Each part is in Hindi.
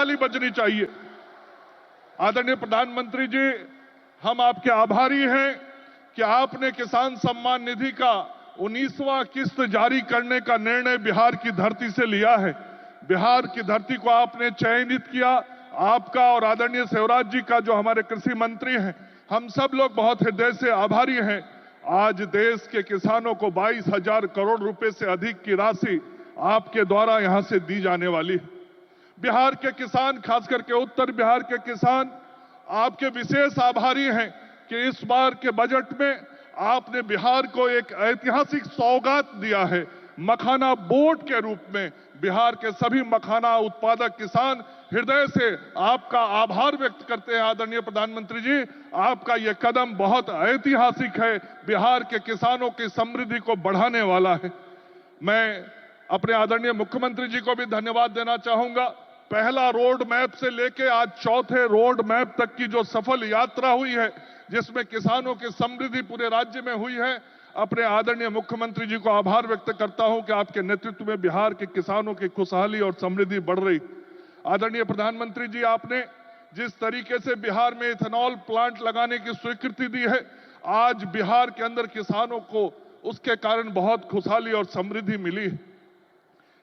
ताली बजनी चाहिए। आदरणीय प्रधानमंत्री जी, हम आपके आभारी हैं कि आपने किसान सम्मान निधि का 19वां किस्त जारी करने का निर्णय बिहार की धरती से लिया है। बिहार की धरती को आपने चयनित किया। आपका और आदरणीय शिवराज जी का, जो हमारे कृषि मंत्री हैं, हम सब लोग बहुत हृदय से आभारी हैं। आज देश के किसानों को 22,000 करोड़ रुपए से अधिक की राशि आपके द्वारा यहां से दी जाने वाली है। बिहार के किसान, खास करके उत्तर बिहार के किसान, आपके विशेष आभारी हैं कि इस बार के बजट में आपने बिहार को एक ऐतिहासिक सौगात दिया है। मखाना बोर्ड के रूप में बिहार के सभी मखाना उत्पादक किसान हृदय से आपका आभार व्यक्त करते हैं। आदरणीय प्रधानमंत्री जी, आपका यह कदम बहुत ऐतिहासिक है, बिहार के किसानों की समृद्धि को बढ़ाने वाला है। मैं अपने आदरणीय मुख्यमंत्री जी को भी धन्यवाद देना चाहूंगा। पहला रोड मैप से लेके आज चौथे रोड मैप तक की जो सफल यात्रा हुई है, जिसमें किसानों की समृद्धि पूरे राज्य में हुई है, अपने आदरणीय मुख्यमंत्री जी को आभार व्यक्त करता हूं कि आपके नेतृत्व में बिहार के किसानों की खुशहाली और समृद्धि बढ़ रही। आदरणीय प्रधानमंत्री जी, आपने जिस तरीके से बिहार में इथेनॉल प्लांट लगाने की स्वीकृति दी है, आज बिहार के अंदर किसानों को उसके कारण बहुत खुशहाली और समृद्धि मिली है।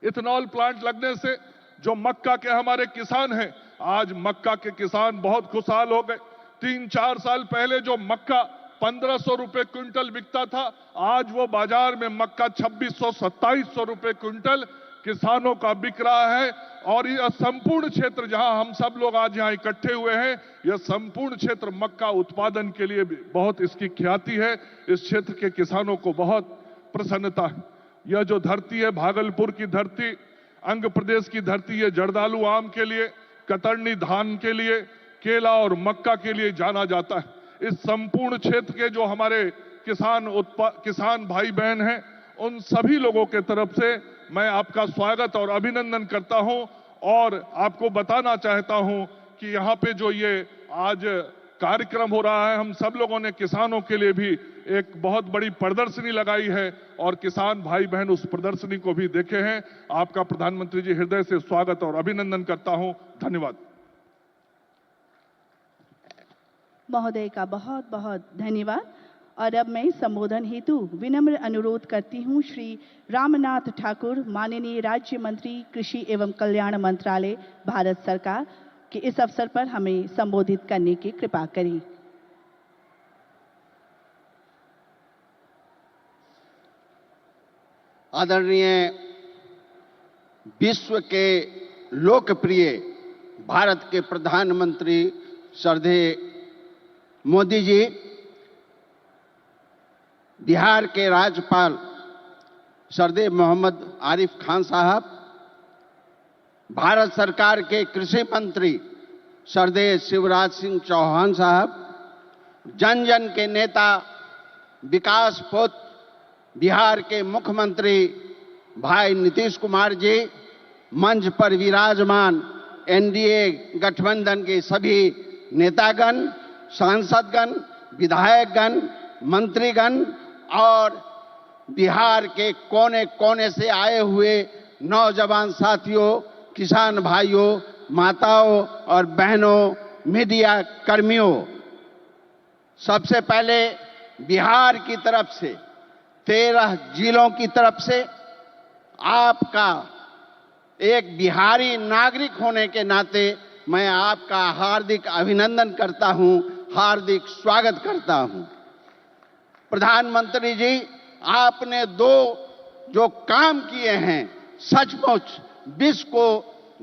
इथेनॉल प्लांट लगने से जो मक्का के हमारे किसान हैं, आज मक्का के किसान बहुत खुशहाल हो गए। 3-4 साल पहले जो मक्का 1500 रुपए क्विंटल बिकता था, आज वो बाजार में मक्का 2600-2700 रुपए क्विंटल किसानों का बिक रहा है। और यह संपूर्ण क्षेत्र जहां हम सब लोग आज यहां इकट्ठे हुए हैं, यह संपूर्ण क्षेत्र मक्का उत्पादन के लिए बहुत इसकी ख्याति है। इस क्षेत्र के किसानों को बहुत प्रसन्नता है। यह जो धरती है, भागलपुर की धरती, अंग प्रदेश की धरती, है जर्दालू आम के लिए, कतरनी धान के लिए, केला और मक्का के लिए जाना जाता है। इस संपूर्ण क्षेत्र के जो हमारे किसान भाई बहन हैं, उन सभी लोगों के तरफ से मैं आपका स्वागत और अभिनंदन करता हूं। और आपको बताना चाहता हूं कि यहाँ पे जो ये आज कार्यक्रम हो रहा है, हम सब लोगों ने किसानों के लिए भी एक बहुत बड़ी प्रदर्शनी लगाई है और किसान भाई बहन उस प्रदर्शनी को भी देखे हैं। आपका प्रधानमंत्री जी हृदय से स्वागत और अभिनंदन करता हूं। धन्यवाद। महोदय का बहुत बहुत धन्यवाद। और अब मैं संबोधन हेतु विनम्र अनुरोध करती हूं श्री रामनाथ ठाकुर, माननीय राज्य मंत्री कृषि एवं कल्याण मंत्रालय, भारत सरकार, कि इस अवसर पर हमें संबोधित करने की कृपा करें। आदरणीय विश्व के लोकप्रिय भारत के प्रधानमंत्री श्रद्धेय मोदी जी, बिहार के राज्यपाल श्रद्धेय मोहम्मद आरिफ खान साहब, भारत सरकार के कृषि मंत्री श्रद्धेय शिवराज सिंह चौहान साहब, जन जन के नेता, विकास पुत्र, बिहार के मुख्यमंत्री भाई नीतीश कुमार जी, मंच पर विराजमान एनडीए गठबंधन के सभी नेतागण, सांसदगण, विधायकगण, मंत्रीगण और बिहार के कोने कोने से आए हुए नौजवान साथियों, किसान भाइयों, माताओं और बहनों, मीडिया कर्मियों, सबसे पहले बिहार की तरफ से, 13 जिलों की तरफ से आपका एक बिहारी नागरिक होने के नाते मैं आपका हार्दिक अभिनंदन करता हूं, हार्दिक स्वागत करता हूं। प्रधानमंत्री जी, आपने जो काम किए हैं, सचमुच विश्व को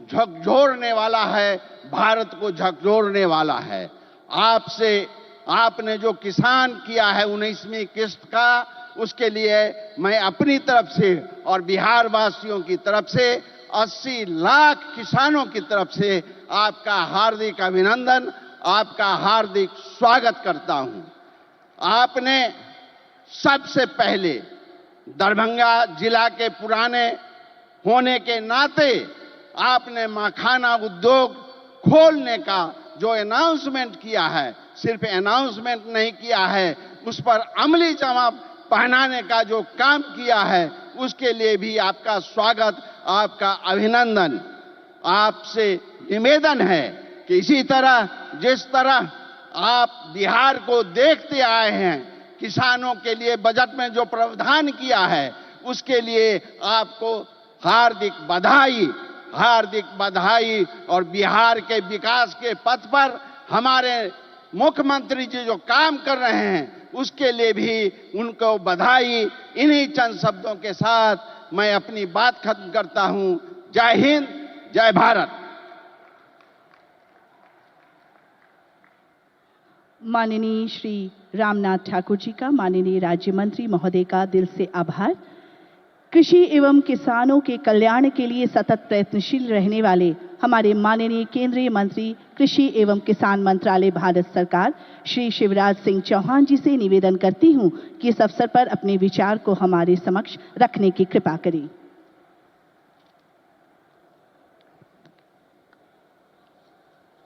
झकझोरने वाला है, भारत को झकझोरने वाला है। आपने जो किसान किया है 19वीं किस्त का, उसके लिए मैं अपनी तरफ से और बिहार वासियों की तरफ से, 80 लाख किसानों की तरफ से आपका हार्दिक अभिनंदन, आपका हार्दिक स्वागत करता हूं। आपने सबसे पहले दरभंगा जिला के पुराने होने के नाते आपने मखाना उद्योग खोलने का जो अनाउंसमेंट किया है, सिर्फ अनाउंसमेंट नहीं किया है, उस पर अमली जवाब पहनाने का जो काम किया है, उसके लिए भी आपका स्वागत, आपका अभिनंदन। आपसे निवेदन है कि इसी तरह जिस तरह आप बिहार को देखते आए हैं, किसानों के लिए बजट में जो प्रावधान किया है उसके लिए आपको हार्दिक बधाई और बिहार के विकास के पथ पर हमारे मुख्यमंत्री जी जो काम कर रहे हैं उसके लिए भी उनको बधाई। इन्हीं चंद शब्दों के साथ मैं अपनी बात खत्म करता हूं। जय हिंद, जय भारत। माननीय श्री रामनाथ ठाकुर जी का, माननीय राज्य मंत्री महोदय का दिल से आभार। कृषि एवं किसानों के कल्याण के लिए सतत प्रयत्नशील रहने वाले हमारे माननीय केंद्रीय मंत्री कृषि एवं किसान मंत्रालय भारत सरकार श्री शिवराज सिंह चौहान जी से निवेदन करती हूं कि इस अवसर पर अपने विचार को हमारे समक्ष रखने की कृपा करें।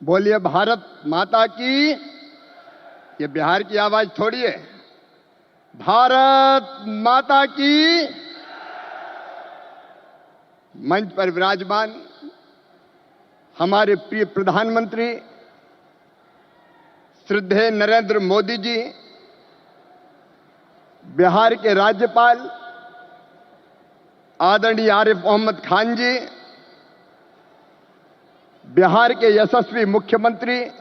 बोलिए भारत माता की। ये बिहार की आवाज थोड़ी है। भारत माता की। मंच पर विराजमान हमारे प्रिय प्रधानमंत्री श्रद्धेय नरेंद्र मोदी जी, बिहार के राज्यपाल आदरणीय आरिफ मोहम्मद खान जी, बिहार के यशस्वी मुख्यमंत्री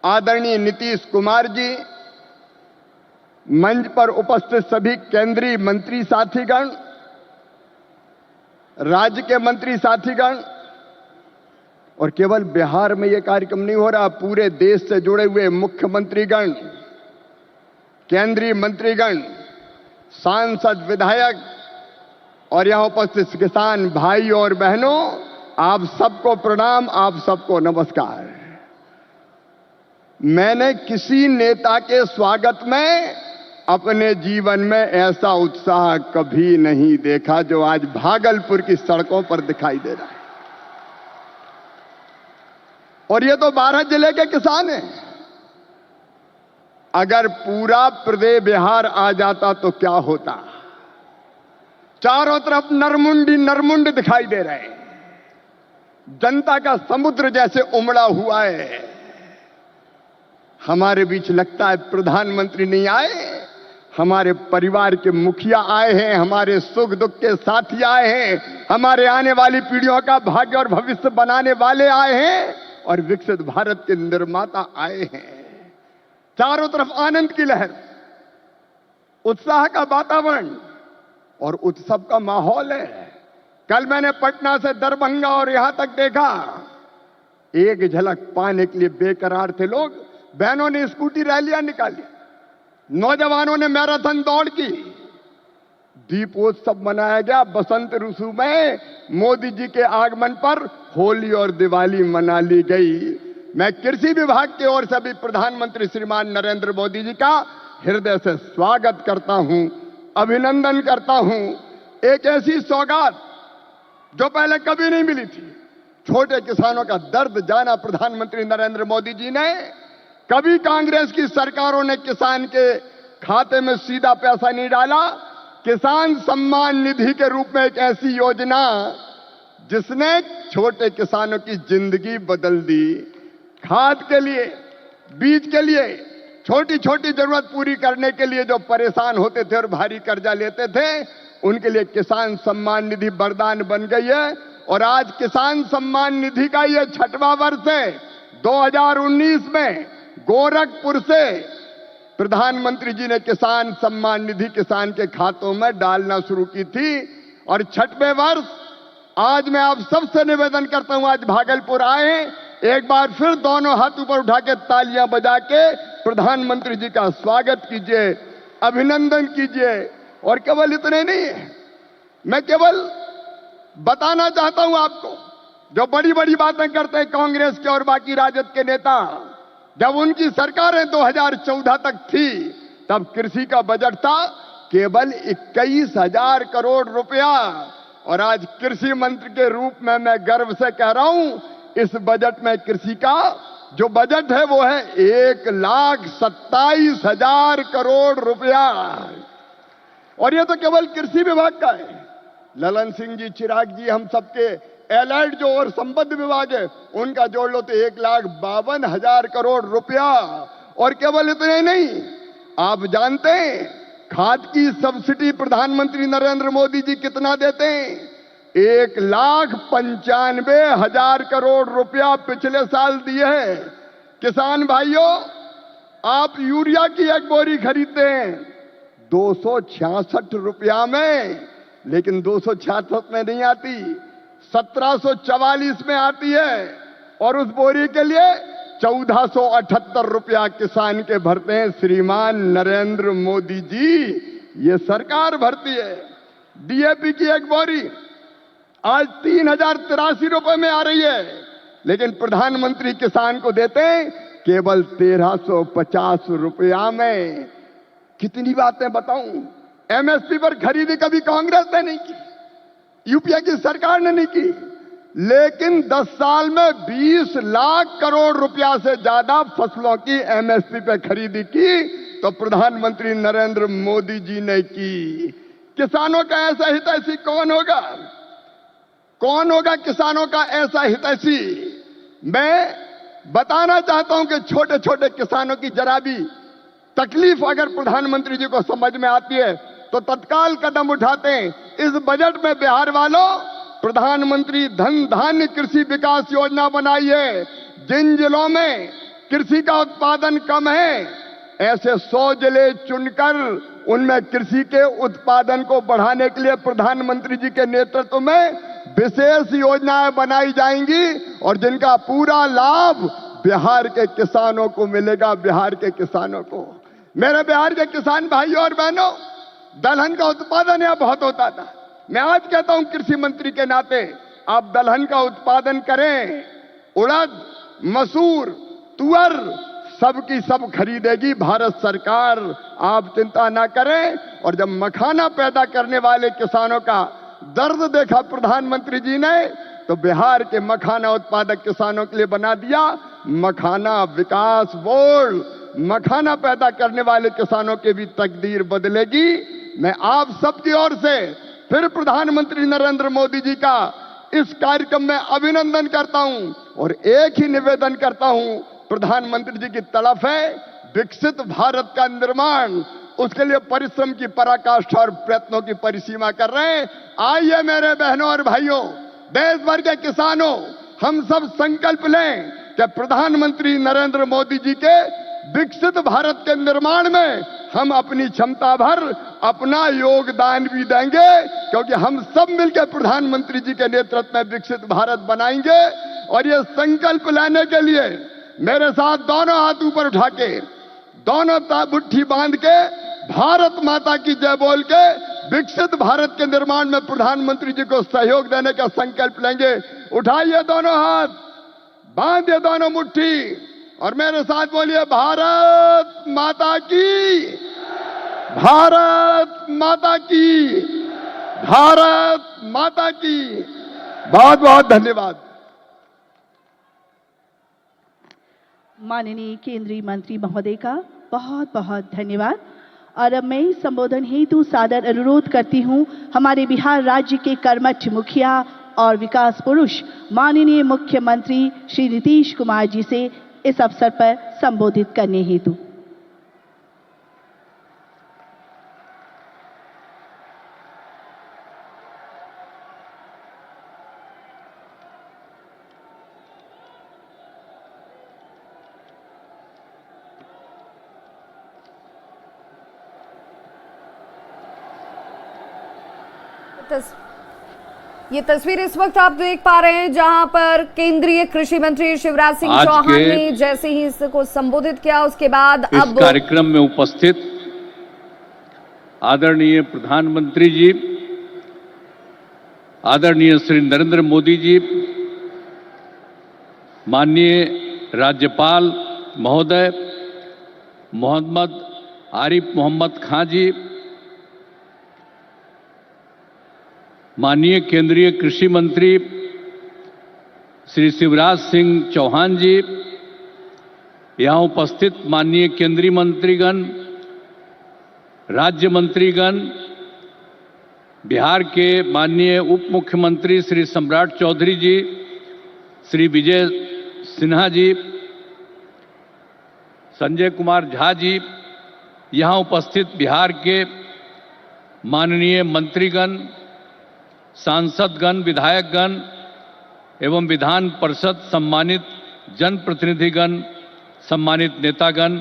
आदरणीय नीतीश कुमार जी, मंच पर उपस्थित सभी केंद्रीय मंत्री साथीगण, राज्य के मंत्री साथीगण, और केवल बिहार में यह कार्यक्रम नहीं हो रहा, पूरे देश से जुड़े हुए मुख्यमंत्रीगण, केंद्रीय मंत्रीगण, सांसद, विधायक और यहां उपस्थित किसान भाई और बहनों, आप सबको प्रणाम, आप सबको नमस्कार। मैंने किसी नेता के स्वागत में अपने जीवन में ऐसा उत्साह कभी नहीं देखा जो आज भागलपुर की सड़कों पर दिखाई दे रहा है। और ये तो 12 जिले के किसान हैं। अगर पूरा प्रदेश बिहार आ जाता तो क्या होता। चारों तरफ नरमुंड दिखाई दे रहे हैं। जनता का समुद्र जैसे उमड़ा हुआ है। हमारे बीच लगता है प्रधानमंत्री नहीं आए, हमारे परिवार के मुखिया आए हैं, हमारे सुख दुख के साथी आए हैं, हमारे आने वाली पीढ़ियों का भाग्य और भविष्य बनाने वाले आए हैं और विकसित भारत के निर्माता आए हैं। चारों तरफ आनंद की लहर, उत्साह का वातावरण और उत्सव का माहौल है। कल मैंने पटना से दरभंगा और यहां तक देखा, एक झलक पाने के लिए बेकरार थे लोग। बहनों ने स्कूटी रैलियां निकाली, नौजवानों ने मैराथन दौड़ की, दीपोत्सव मनाया गया। बसंत ऋतु में मोदी जी के आगमन पर होली और दिवाली मना ली गई। मैं कृषि विभाग की ओर से भी प्रधानमंत्री श्रीमान नरेंद्र मोदी जी का हृदय से स्वागत करता हूं, अभिनंदन करता हूं। एक ऐसी सौगात जो पहले कभी नहीं मिली थी। छोटे किसानों का दर्द जाना प्रधानमंत्री नरेंद्र मोदी जी ने। कभी कांग्रेस की सरकारों ने किसान के खाते में सीधा पैसा नहीं डाला। किसान सम्मान निधि के रूप में एक ऐसी योजना जिसने छोटे किसानों की जिंदगी बदल दी। खाद के लिए, बीज के लिए, छोटी छोटी जरूरत पूरी करने के लिए जो परेशान होते थे और भारी कर्जा लेते थे, उनके लिए किसान सम्मान निधि वरदान बन गई है। और आज किसान सम्मान निधि का यह 6वां वर्ष है। 2019 में गोरखपुर से प्रधानमंत्री जी ने किसान सम्मान निधि किसान के खातों में डालना शुरू की थी। और 6वें वर्ष आज मैं आप सबसे निवेदन करता हूं, आज भागलपुर आए, एक बार फिर दोनों हाथ ऊपर उठा के तालियां बजा के प्रधानमंत्री जी का स्वागत कीजिए, अभिनंदन कीजिए। और केवल इतने नहीं है, मैं केवल बताना चाहता हूं आपको, जो बड़ी बड़ी बातें करते हैं कांग्रेस के और बाकी राजद के नेता, जब उनकी सरकारें 2014 तक थी तब कृषि का बजट था केवल 21,000 करोड़ रुपया। और आज कृषि मंत्री के रूप में मैं गर्व से कह रहा हूं, इस बजट में कृषि का जो बजट है वो है 1,27,000 करोड़ रुपया। और ये तो केवल कृषि विभाग का है। ललन सिंह जी, चिराग जी, हम सबके एलाइड जो और संबद्ध विभाग है उनका जोड़ लो तो 1,52,000 करोड़ रुपया। और केवल इतना ही नहीं, आप जानते हैं खाद की सब्सिडी प्रधानमंत्री नरेंद्र मोदी जी कितना देते हैं? 1,95,000 करोड़ रुपया पिछले साल दिए हैं। किसान भाइयों, आप यूरिया की एक बोरी खरीदते हैं 266 रुपया में, लेकिन 266 में नहीं आती, 1744 में आती है। और उस बोरी के लिए 1478 रुपया किसान के भरते हैं श्रीमान नरेंद्र मोदी जी, ये सरकार भरती है। डीएपी की एक बोरी आज 3,083 रुपए में आ रही है, लेकिन प्रधानमंत्री किसान को देते हैं केवल 1,350 रुपया में। कितनी बातें बताऊं। एमएसपी पर खरीदी कभी कांग्रेस ने नहीं की, यूपीए की सरकार ने नहीं की, लेकिन 10 साल में 20 लाख करोड़ रुपया से ज्यादा फसलों की एमएसपी पे खरीदी की तो प्रधानमंत्री नरेंद्र मोदी जी ने की। किसानों का ऐसा हितैषी कौन होगा? कौन होगा किसानों का ऐसा हितैषी? मैं बताना चाहता हूं कि छोटे छोटे किसानों की जरा भी तकलीफ अगर प्रधानमंत्री जी को समझ में आती है तो तत्काल कदम उठाते हैं। इस बजट में बिहार वालों प्रधानमंत्री धन धान्य कृषि विकास योजना बनाई है। जिन जिलों में कृषि का उत्पादन कम है, ऐसे 100 जिले चुनकर उनमें कृषि के उत्पादन को बढ़ाने के लिए प्रधानमंत्री जी के नेतृत्व में विशेष योजनाएं बनाई जाएंगी और जिनका पूरा लाभ बिहार के किसानों को मिलेगा। बिहार के किसानों को, मेरे बिहार के किसान भाइयों और बहनों, दलहन का उत्पादन यहां बहुत होता था। मैं आज कहता हूं कृषि मंत्री के नाते, आप दलहन का उत्पादन करें। उड़द, मसूर, तुअर सबकी सब खरीदेगी भारत सरकार, आप चिंता ना करें। और जब मखाना पैदा करने वाले किसानों का दर्द देखा प्रधानमंत्री जी ने, तो बिहार के मखाना उत्पादक किसानों के लिए बना दिया मखाना विकास बोर्ड। मखाना पैदा करने वाले किसानों की भी तकदीर बदलेगी। मैं आप सबकी ओर से फिर प्रधानमंत्री नरेंद्र मोदी जी का इस कार्यक्रम में अभिनंदन करता हूं और एक ही निवेदन करता हूं, प्रधानमंत्री जी की तड़प है विकसित भारत का निर्माण, उसके लिए परिश्रम की पराकाष्ठा और प्रयत्नों की परिसीमा कर रहे हैं। आइए मेरे बहनों और भाइयों, देश भर के किसानों, हम सब संकल्प लें कि प्रधानमंत्री नरेंद्र मोदी जी के विकसित भारत के निर्माण में हम अपनी क्षमता भर अपना योगदान भी देंगे, क्योंकि हम सब मिलकर प्रधानमंत्री जी के नेतृत्व में विकसित भारत बनाएंगे। और ये संकल्प लेने के लिए मेरे साथ दोनों हाथ ऊपर उठा के, दोनों मुट्ठी बांध के, भारत माता की जय बोल के विकसित भारत के निर्माण में प्रधानमंत्री जी को सहयोग देने का संकल्प लेंगे। उठाइए दोनों हाथ, बांधिए दोनों मुट्ठी और मेरे साथ बोलिए भारत माता की, भारत माता की, भारत माता की। बहुत बहुत धन्यवाद। माननीय केंद्रीय मंत्री महोदय का बहुत बहुत धन्यवाद। और अब मैं संबोधन हेतु सादर अनुरोध करती हूं हमारे बिहार राज्य के कर्मठ मुखिया और विकास पुरुष माननीय मुख्यमंत्री श्री नीतीश कुमार जी से इस अवसर पर संबोधित करने हेतु। ये तस्वीर इस वक्त आप देख पा रहे हैं जहां पर केंद्रीय कृषि मंत्री शिवराज सिंह चौहान ने जैसे ही इसको संबोधित किया, उसके बाद अब इस कार्यक्रम में उपस्थित आदरणीय प्रधानमंत्री जी, आदरणीय श्री नरेंद्र मोदी जी, माननीय राज्यपाल महोदय मोहम्मद आरिफ मोहम्मद खां जी, माननीय केंद्रीय कृषि मंत्री श्री शिवराज सिंह चौहान जी, यहाँ उपस्थित माननीय केंद्रीय मंत्रीगण, राज्य मंत्रीगण, बिहार के माननीय उप मुख्यमंत्री श्री सम्राट चौधरी जी, श्री विजय सिन्हा जी, संजय कुमार झा जी, यहाँ उपस्थित बिहार के माननीय मंत्रीगण, सांसदगण, विधायकगण एवं विधान परिषद सम्मानित जनप्रतिनिधिगण, सम्मानित नेतागण,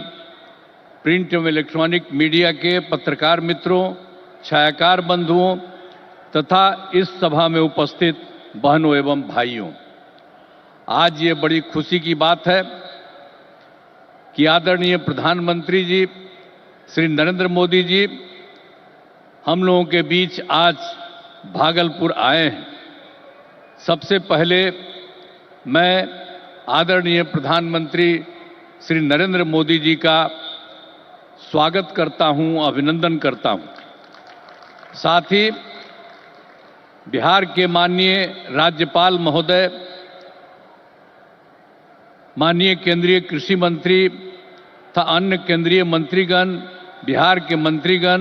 प्रिंट एवं इलेक्ट्रॉनिक मीडिया के पत्रकार मित्रों, छायाकार बंधुओं तथा इस सभा में उपस्थित बहनों एवं भाइयों, आज ये बड़ी खुशी की बात है कि आदरणीय प्रधानमंत्री जी श्री नरेंद्र मोदी जी हम लोगों के बीच आज भागलपुर आए हैं। सबसे पहले मैं आदरणीय प्रधानमंत्री श्री नरेंद्र मोदी जी का स्वागत करता हूं, अभिनंदन करता हूं। साथ ही बिहार के माननीय राज्यपाल महोदय, माननीय केंद्रीय कृषि मंत्री तथा अन्य केंद्रीय मंत्रीगण, बिहार के मंत्रीगण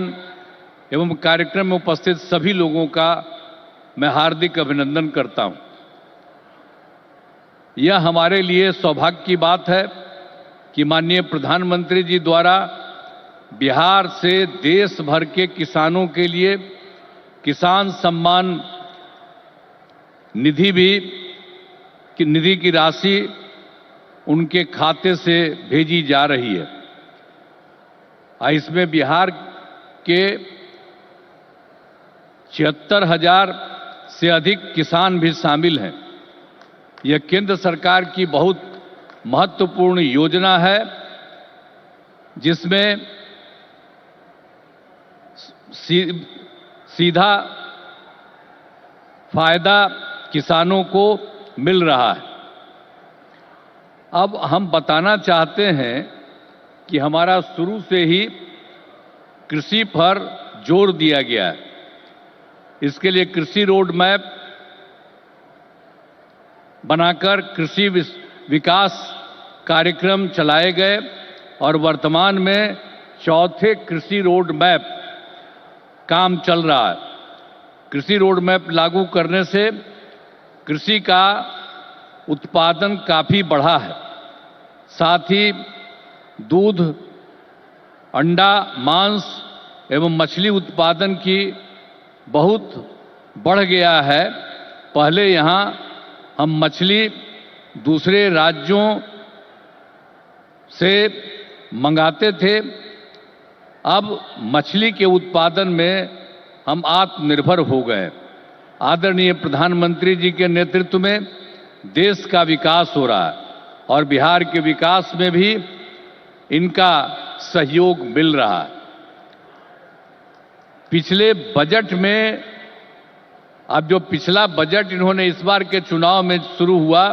एवं कार्यक्रम में उपस्थित सभी लोगों का मैं हार्दिक अभिनंदन करता हूं। यह हमारे लिए सौभाग्य की बात है कि माननीय प्रधानमंत्री जी द्वारा बिहार से देश भर के किसानों के लिए किसान सम्मान निधि की राशि उनके खाते से भेजी जा रही है। इसमें बिहार के 76,000 से अधिक किसान भी शामिल हैं। यह केंद्र सरकार की बहुत महत्वपूर्ण योजना है जिसमें सीधा फायदा किसानों को मिल रहा है। अब हम बताना चाहते हैं कि हमारा शुरू से ही कृषि पर जोर दिया गया है। इसके लिए कृषि रोड मैप बनाकर कृषि विकास कार्यक्रम चलाए गए और वर्तमान में चौथे कृषि रोड मैप काम चल रहा है। कृषि रोड मैप लागू करने से कृषि का उत्पादन काफी बढ़ा है। साथ ही दूध, अंडा, मांस एवं मछली उत्पादन की बहुत बढ़ गया है। पहले यहाँ हम मछली दूसरे राज्यों से मंगाते थे, अब मछली के उत्पादन में हम आत्मनिर्भर हो गए। आदरणीय प्रधानमंत्री जी के नेतृत्व में देश का विकास हो रहा है और बिहार के विकास में भी इनका सहयोग मिल रहा है। पिछले बजट में, अब जो पिछला बजट इन्होंने इस बार के चुनाव में शुरू हुआ,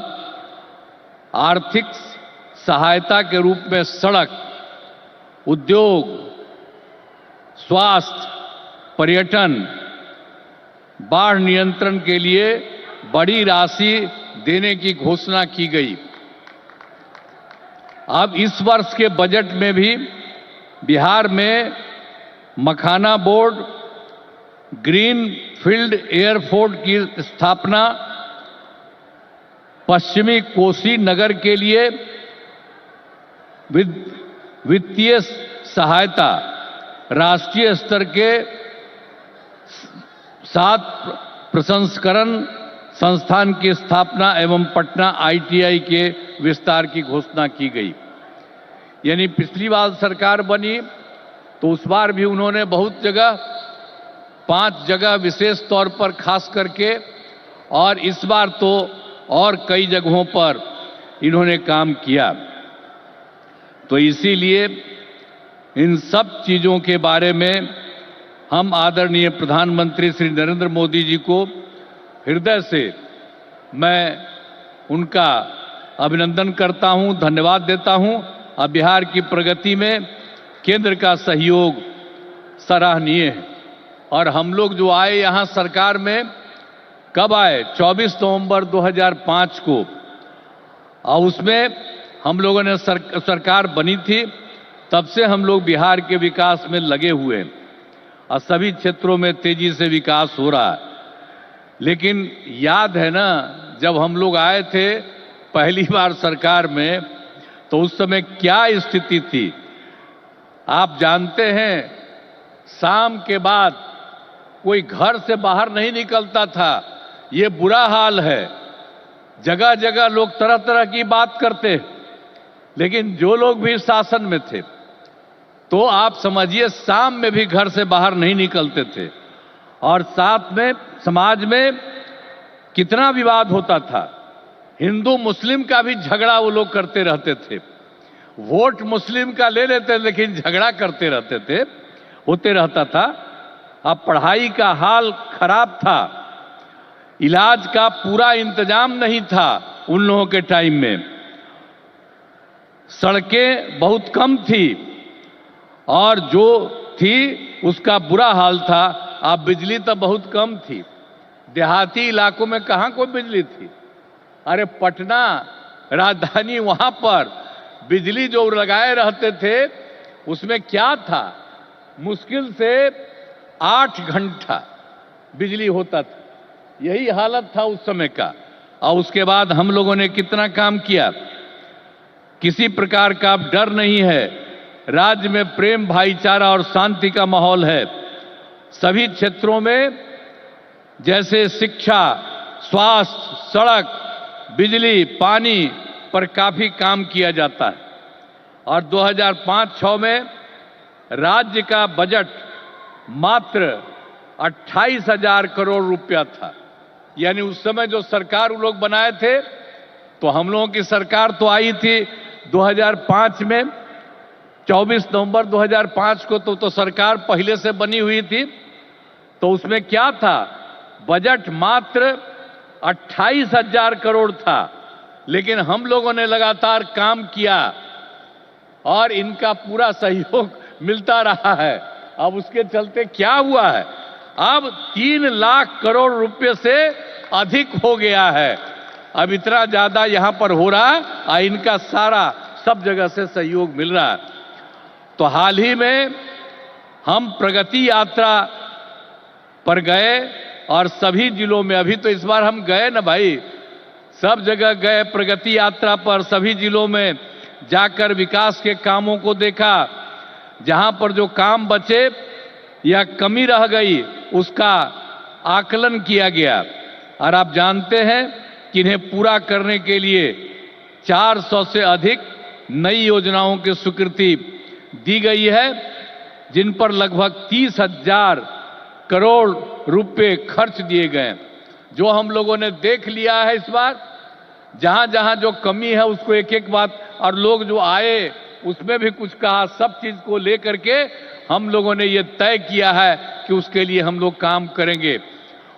आर्थिक सहायता के रूप में सड़क, उद्योग, स्वास्थ्य, पर्यटन, बाढ़ नियंत्रण के लिए बड़ी राशि देने की घोषणा की गई। अब इस वर्ष के बजट में भी बिहार में मखाना बोर्ड, ग्रीन फील्ड एयरपोर्ट की स्थापना, पश्चिमी कोसी नगर के लिए वित्तीय सहायता, राष्ट्रीय स्तर के 7 प्रसंस्करण संस्थान की स्थापना एवं पटना ITI के विस्तार की घोषणा की गई। यानी पिछली बार सरकार बनी तो उस बार भी उन्होंने बहुत जगह, 5 जगह विशेष तौर पर खास करके, और इस बार तो और कई जगहों पर इन्होंने काम किया। तो इसीलिए इन सब चीजों के बारे में हम आदरणीय प्रधानमंत्री श्री नरेंद्र मोदी जी को हृदय से मैं उनका अभिनंदन करता हूं, धन्यवाद देता हूं। अब बिहार की प्रगति में केंद्र का सहयोग सराहनीय है। और हम लोग जो आए यहां सरकार में, कब आए? 24 नवंबर 2005 को, और उसमें हम लोगों ने सरकार बनी थी। तब से हम लोग बिहार के विकास में लगे हुए हैं और सभी क्षेत्रों में तेजी से विकास हो रहा है। लेकिन याद है ना, जब हम लोग आए थे पहली बार सरकार में, तो उस समय क्या स्थिति थी आप जानते हैं। शाम के बाद कोई घर से बाहर नहीं निकलता था, ये बुरा हाल है। जगह जगह लोग तरह तरह की बात करते, लेकिन जो लोग भी शासन में थे तो आप समझिए शाम में भी घर से बाहर नहीं निकलते थे। और साथ में समाज में कितना विवाद होता था, हिंदू मुस्लिम का भी झगड़ा वो लोग करते रहते थे। वोट मुस्लिम का ले लेते लेकिन झगड़ा करते रहते थे, होते रहता था। अब पढ़ाई का हाल खराब था, इलाज का पूरा इंतजाम नहीं था उन लोगों के टाइम में, सड़कें बहुत कम थी और जो थी उसका बुरा हाल था। अब बिजली तो बहुत कम थी, देहाती इलाकों में कहां कोई बिजली थी। अरे पटना राजधानी, वहां पर बिजली जो लगाए रहते थे उसमें क्या था, मुश्किल से 8 घंटा बिजली होता था। यही हालत था उस समय का। और उसके बाद हम लोगों ने कितना काम किया, किसी प्रकार का डर नहीं है, राज्य में प्रेम भाईचारा और शांति का माहौल है। सभी क्षेत्रों में जैसे शिक्षा, स्वास्थ्य, सड़क, बिजली, पानी पर काफी काम किया जाता है। और 2005-06 में राज्य का बजट मात्र 28,000 करोड़ रुपया था। यानी उस समय जो सरकार वो लोग बनाए थे, तो हम लोगों की सरकार तो आई थी 2005 में, 24 नवंबर 2005 को तो सरकार पहले से बनी हुई थी। तो उसमें क्या था, बजट मात्र 28,000 करोड़ था। लेकिन हम लोगों ने लगातार काम किया और इनका पूरा सहयोग मिलता रहा है। अब उसके चलते क्या हुआ है, अब 3 लाख करोड़ रुपए से अधिक हो गया है। अब इतना ज्यादा यहां पर हो रहा है और इनका सारा सब जगह से सहयोग मिल रहा है। तो हाल ही में हम प्रगति यात्रा पर गए और सभी जिलों में, अभी तो इस बार हम गए ना भाई, सब जगह गए प्रगति यात्रा पर, सभी जिलों में जाकर विकास के कामों को देखा। जहां पर जो काम बचे या कमी रह गई उसका आकलन किया गया। और आप जानते हैं कि इन्हें पूरा करने के लिए 400 से अधिक नई योजनाओं की स्वीकृति दी गई है, जिन पर लगभग 30,000 करोड़ रुपए खर्च दिए गए। जो हम लोगों ने देख लिया है इस बार, जहां जहां जो कमी है उसको एक एक बात, और लोग जो आए उसमें भी कुछ कहा, सब चीज को लेकर के हम लोगों ने ये तय किया है कि उसके लिए हम लोग काम करेंगे।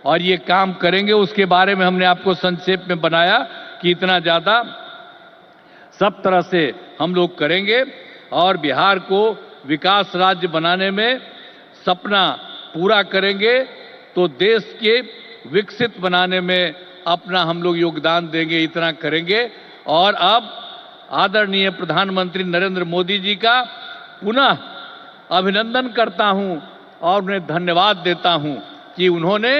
और ये काम करेंगे उसके बारे में हमने आपको संक्षेप में बनाया कि इतना ज्यादा सब तरह से हम लोग करेंगे और बिहार को विकास राज्य बनाने में सपना पूरा करेंगे, तो देश के विकसित बनाने में अपना हम लोग योगदान देंगे, इतना करेंगे। और अब आदरणीय प्रधानमंत्री नरेंद्र मोदी जी का पुनः अभिनंदन करता हूं और उन्हें धन्यवाद देता हूं कि उन्होंने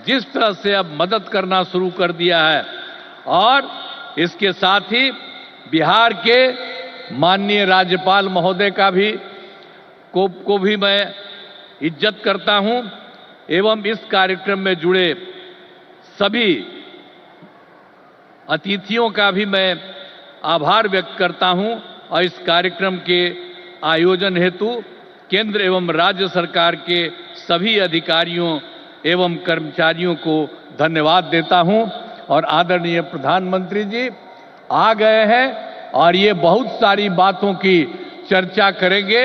जिस तरह से अब मदद करना शुरू कर दिया है। और इसके साथ ही बिहार के माननीय राज्यपाल महोदय का भी को भी मैं इज्जत करता हूं एवं इस कार्यक्रम में जुड़े सभी अतिथियों का भी मैं आभार व्यक्त करता हूं। और इस कार्यक्रम के आयोजन हेतु केंद्र एवं राज्य सरकार के सभी अधिकारियों एवं कर्मचारियों को धन्यवाद देता हूं। और आदरणीय प्रधानमंत्री जी आ गए हैं और ये बहुत सारी बातों की चर्चा करेंगे।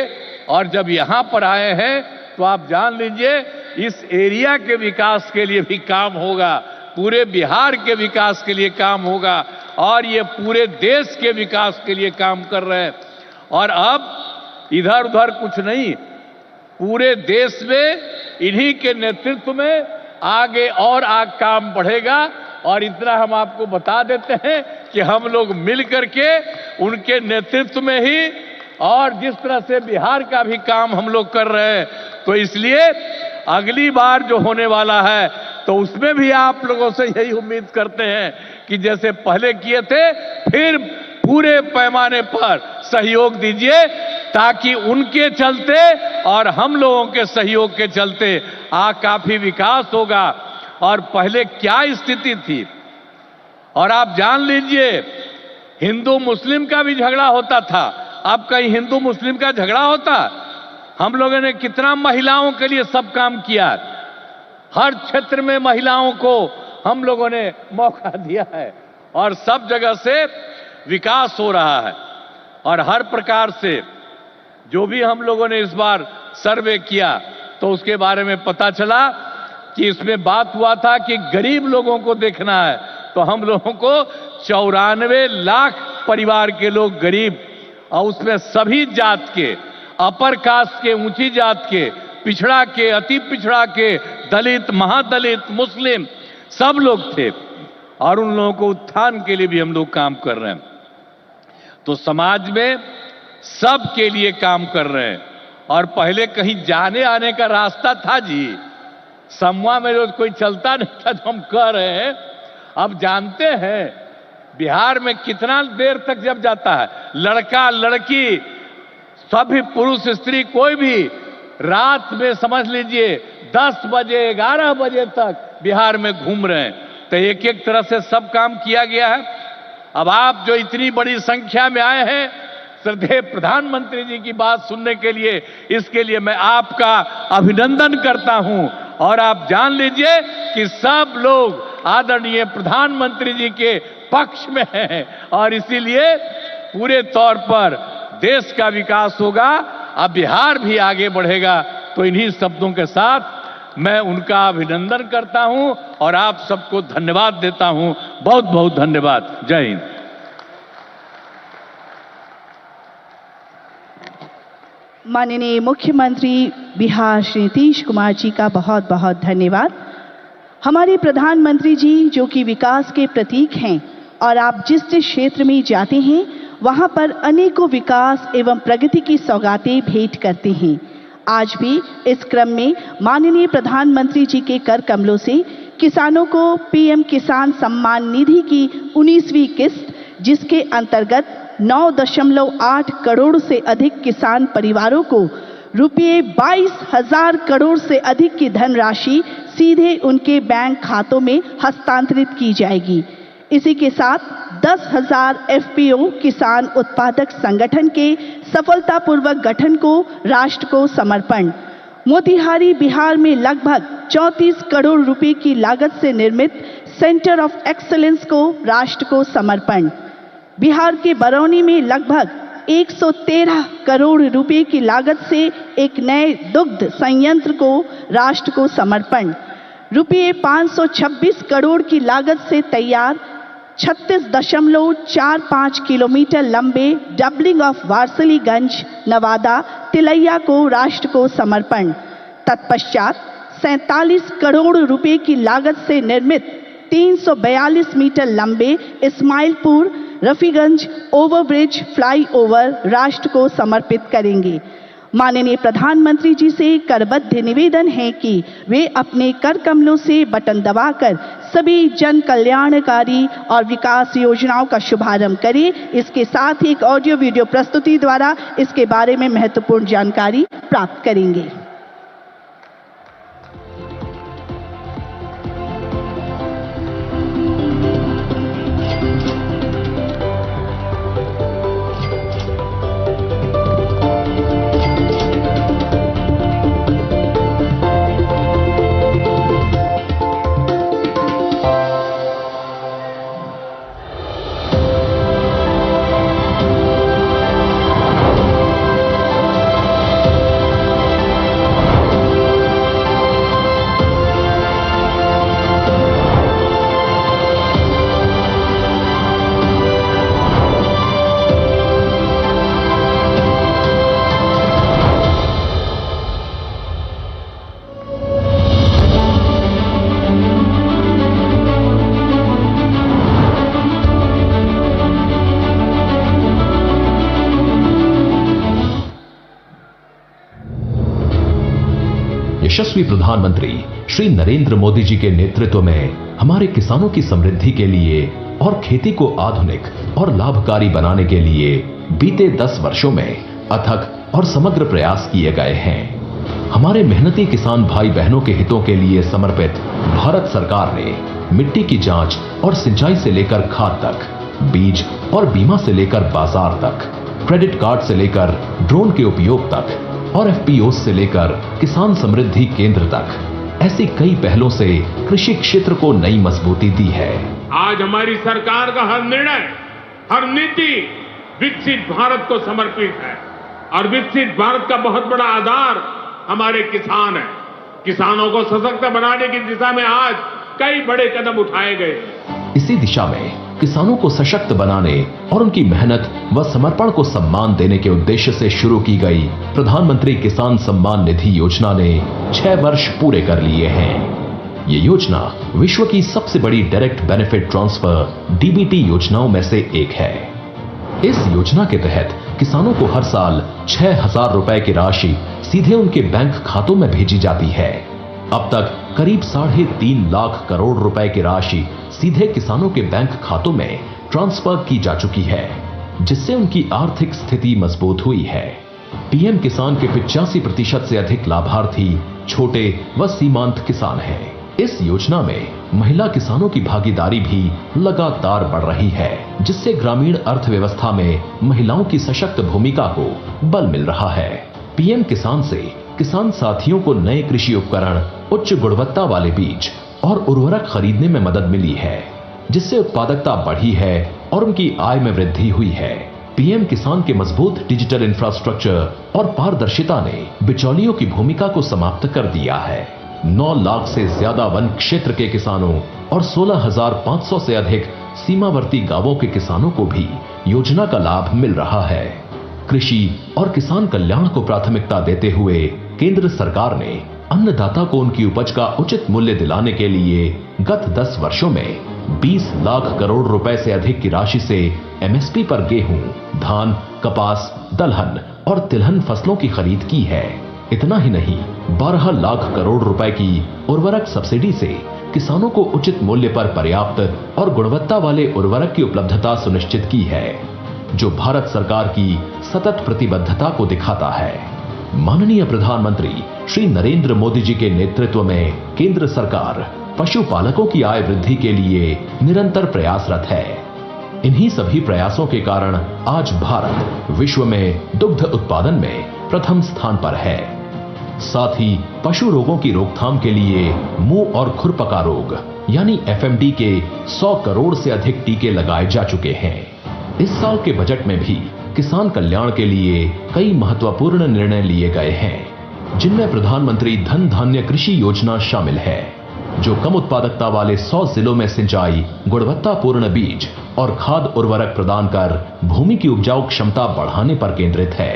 और जब यहां पर आए हैं तो आप जान लीजिए इस एरिया के विकास के लिए भी काम होगा, पूरे बिहार के विकास के लिए काम होगा और ये पूरे देश के विकास के लिए काम कर रहे हैं। और अब इधर उधर कुछ नहीं, पूरे देश में इन्हीं के नेतृत्व में आगे और काम बढ़ेगा। और इतना हम आपको बता देते हैं कि हम लोग मिल करके उनके नेतृत्व में ही और जिस तरह से बिहार का भी काम हम लोग कर रहे हैं तो इसलिए अगली बार जो होने वाला है तो उसमें भी आप लोगों से यही उम्मीद करते हैं कि जैसे पहले किए थे फिर पूरे पैमाने पर सहयोग दीजिए, ताकि उनके चलते और हम लोगों के सहयोग के चलते काफी विकास होगा। और पहले क्या स्थिति थी, और आप जान लीजिए हिंदू मुस्लिम का भी झगड़ा होता था, अब कहीं हिंदू मुस्लिम का झगड़ा होता? हम लोगों ने कितना महिलाओं के लिए सब काम किया, हर क्षेत्र में महिलाओं को हम लोगों ने मौका दिया है और सब जगह से विकास हो रहा है। और हर प्रकार से जो भी हम लोगों ने इस बार सर्वे किया तो उसके बारे में पता चला कि इसमें बात हुआ था कि गरीब लोगों को देखना है, तो हम लोगों को 94 लाख परिवार के लोग गरीब, और उसमें सभी जात के, अपर कास्ट के, ऊंची जात के, पिछड़ा के, अति पिछड़ा के, दलित, महादलित, मुस्लिम, सब लोग थे। और उन लोगों को उत्थान के लिए भी हम लोग काम कर रहे हैं। तो समाज में सब के लिए काम कर रहे हैं। और पहले कहीं जाने आने का रास्ता था जी, समूह में रोज कोई चलता नहीं था, जो हम कह रहे हैं। अब जानते हैं बिहार में कितना देर तक जब जाता है, लड़का लड़की सभी पुरुष स्त्री कोई भी रात में समझ लीजिए 10 बजे 11 बजे तक बिहार में घूम रहे हैं। तो एक एक तरह से सब काम किया गया है। अब आप जो इतनी बड़ी संख्या में आए हैं श्रद्धेय प्रधानमंत्री जी की बात सुनने के लिए, इसके लिए मैं आपका अभिनंदन करता हूं। और आप जान लीजिए कि सब लोग आदरणीय प्रधानमंत्री जी के पक्ष में हैं और इसीलिए पूरे तौर पर देश का विकास होगा, अब बिहार भी आगे बढ़ेगा। तो इन्हीं शब्दों के साथ मैं उनका अभिनंदन करता हूं और आप सबको धन्यवाद देता हूं। बहुत बहुत धन्यवाद। जय हिंद। माननीय मुख्यमंत्री बिहार श्री नीतीश कुमार जी का बहुत बहुत धन्यवाद। हमारे प्रधानमंत्री जी जो कि विकास के प्रतीक हैं और आप जिस जिस क्षेत्र में जाते हैं वहां पर अनेकों विकास एवं प्रगति की सौगातें भेंट करते हैं। आज भी इस क्रम में माननीय प्रधानमंत्री जी के कर कमलों से किसानों को पीएम किसान सम्मान निधि की 19वीं किस्त, जिसके अंतर्गत 9.8 करोड़ से अधिक किसान परिवारों को रुपये 22,000 करोड़ से अधिक की धनराशि सीधे उनके बैंक खातों में हस्तांतरित की जाएगी। इसी के साथ 10,000 एफपीओ किसान उत्पादक संगठन के सफलतापूर्वक गठन को राष्ट्र को समर्पण। मोतिहारी बिहार में लगभग 34 करोड़ रुपए की लागत से निर्मित सेंटर ऑफ एक्सीलेंस को राष्ट्र को समर्पण। बिहार के बरौनी में लगभग 113 करोड़ रुपए की लागत से एक नए दुग्ध संयंत्र को राष्ट्र को समर्पण। रुपये 526 करोड़ की लागत से तैयार 36.45 किलोमीटर लंबे डबलिंग ऑफ वारसलीगंज नवादा तिलैया को राष्ट्र को समर्पण। तत्पश्चात 47 करोड़ रुपए की लागत से निर्मित 342 मीटर लंबे इस्माइलपुर रफीगंज ओवरब्रिज फ्लाईओवर राष्ट्र को समर्पित करेंगे। माननीय प्रधानमंत्री जी से करबद्ध निवेदन है कि वे अपने कर कमलों से बटन दबाकर सभी जन कल्याणकारी और विकास योजनाओं का शुभारंभ करें। इसके साथ ही एक ऑडियो वीडियो प्रस्तुति द्वारा इसके बारे में महत्वपूर्ण जानकारी प्राप्त करेंगे। यशस्वी प्रधानमंत्री श्री नरेंद्र मोदी जी के नेतृत्व में हमारे किसानों की समृद्धि के लिए और खेती को आधुनिक और लाभकारी बनाने के लिए बीते 10 वर्षों में अथक और समग्र प्रयास किए गए हैं। हमारे मेहनती किसान भाई बहनों के हितों के लिए समर्पित भारत सरकार ने मिट्टी की जांच और सिंचाई से लेकर खाद तक, बीज और बीमा से लेकर बाजार तक, क्रेडिट कार्ड से लेकर ड्रोन के उपयोग तक और एफपीओ से लेकर किसान समृद्धि केंद्र तक ऐसी कई पहलों से कृषि क्षेत्र को नई मजबूती दी है। आज हमारी सरकार का हर निर्णय, हर नीति विकसित भारत को समर्पित है और विकसित भारत का बहुत बड़ा आधार हमारे किसान हैं। किसानों को सशक्त बनाने की दिशा में आज कई बड़े कदम उठाए गए। इसी दिशा में किसानों को सशक्त बनाने और उनकी मेहनत व समर्पण को सम्मान देने के उद्देश्य से शुरू की गई प्रधानमंत्री किसान सम्मान निधि योजना ने 6 वर्ष पूरे कर लिए हैं। ये योजना विश्व की सबसे बड़ी डायरेक्ट बेनिफिट ट्रांसफर डीबीटी योजनाओं में से एक है। इस योजना के तहत किसानों को हर साल 6,000 रुपए की राशि सीधे उनके बैंक खातों में भेजी जाती है। अब तक करीब 3.5 लाख करोड़ रुपए की राशि सीधे किसानों के बैंक खातों में ट्रांसफर की जा चुकी है, जिससे उनकी आर्थिक स्थिति मजबूत हुई है। पीएम किसान के 85% से अधिक लाभार्थी छोटे व सीमांत किसान हैं। इस योजना में महिला किसानों की भागीदारी भी लगातार बढ़ रही है, जिससे ग्रामीण अर्थव्यवस्था में महिलाओं की सशक्त भूमिका को बल मिल रहा है। पीएम किसान से किसान साथियों को नए कृषि उपकरण, उच्च गुणवत्ता वाले बीज और उर्वरक खरीदने में मदद मिली है, जिससे उत्पादकता बढ़ी है और उनकी आय में वृद्धि हुई है। पीएम किसान के मजबूत डिजिटल इंफ्रास्ट्रक्चर और पारदर्शिता ने बिचौलियों की भूमिका को समाप्त कर दिया है। 9 लाख से ज्यादा वन क्षेत्र के किसानों और 16,500 से अधिक सीमावर्ती गांवों के किसानों को भी योजना का लाभ मिल रहा है। कृषि और किसान कल्याण को प्राथमिकता देते हुए केंद्र सरकार ने अन्नदाता को उनकी उपज का उचित मूल्य दिलाने के लिए गत 10 वर्षों में 20 लाख करोड़ रुपए से अधिक की राशि से एमएसपी पर गेहूं, धान, कपास, दलहन और तिलहन फसलों की खरीद की है। इतना ही नहीं, 12 लाख करोड़ रुपए की उर्वरक सब्सिडी से किसानों को उचित मूल्य पर पर्याप्त और गुणवत्ता वाले उर्वरक की उपलब्धता सुनिश्चित की है, जो भारत सरकार की सतत प्रतिबद्धता को दिखाता है। माननीय प्रधानमंत्री श्री नरेंद्र मोदी जी के नेतृत्व में केंद्र सरकार पशुपालकों की आय वृद्धि के लिए निरंतर प्रयासरत है। इन्हीं सभी प्रयासों के कारण आज भारत विश्व में दुग्ध उत्पादन में प्रथम स्थान पर है। साथ ही पशु रोगों की रोकथाम के लिए मुंह और खुरपका रोग यानी एफएमडी के 100 करोड़ से अधिक टीके लगाए जा चुके हैं। इस साल के बजट में भी किसान कल्याण के लिए कई महत्वपूर्ण निर्णय लिए गए हैं, जिनमें प्रधानमंत्री धन धान्य कृषि योजना शामिल है, जो कम उत्पादकता वाले 100 जिलों में सिंचाई, गुणवत्तापूर्ण बीज और खाद उर्वरक प्रदान कर भूमि की उपजाऊ क्षमता बढ़ाने पर केंद्रित है।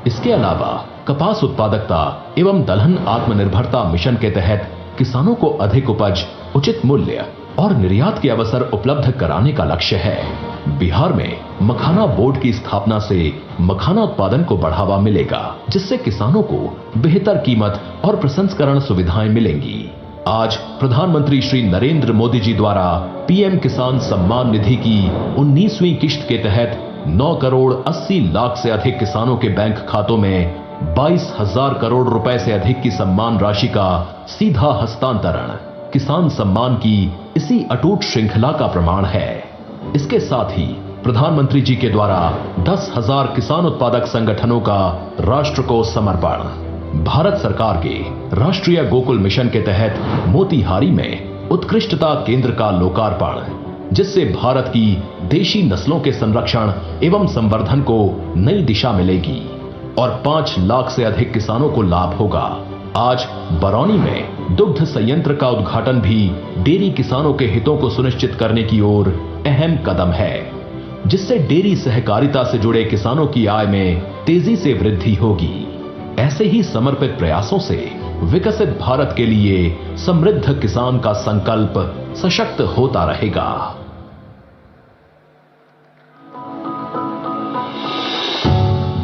इसके अलावा कपास उत्पादकता एवं दलहन आत्मनिर्भरता मिशन के तहत किसानों को अधिक उपज, उचित मूल्य और निर्यात के अवसर उपलब्ध कराने का लक्ष्य है। बिहार में मखाना बोर्ड की स्थापना से मखाना उत्पादन को बढ़ावा मिलेगा, जिससे किसानों को बेहतर कीमत और प्रसंस्करण सुविधाएं मिलेंगी। आज प्रधानमंत्री श्री नरेंद्र मोदी जी द्वारा पीएम किसान सम्मान निधि की 19वीं किश्त के तहत 9 करोड़ 80 लाख से अधिक किसानों के बैंक खातों में 22,000 करोड़ रुपए से अधिक की सम्मान राशि का सीधा हस्तांतरण किसान सम्मान की इसी अटूट श्रृंखला का प्रमाण है। इसके साथ ही प्रधानमंत्री जी के द्वारा 10,000 किसान उत्पादक संगठनों का राष्ट्र को समर्पण, भारत सरकार के राष्ट्रीय गोकुल मिशन के तहत मोतीहारी में उत्कृष्टता केंद्र का लोकार्पण, जिससे भारत की देशी नस्लों के संरक्षण एवं संवर्धन को नई दिशा मिलेगी और 5 लाख से अधिक किसानों को लाभ होगा। आज बरौनी में दुग्ध संयंत्र का उद्घाटन भी डेयरी किसानों के हितों को सुनिश्चित करने की ओर अहम कदम है, जिससे डेयरी सहकारिता से जुड़े किसानों की आय में तेजी से वृद्धि होगी। ऐसे ही समर्पित प्रयासों से विकसित भारत के लिए समृद्ध किसान का संकल्प सशक्त होता रहेगा।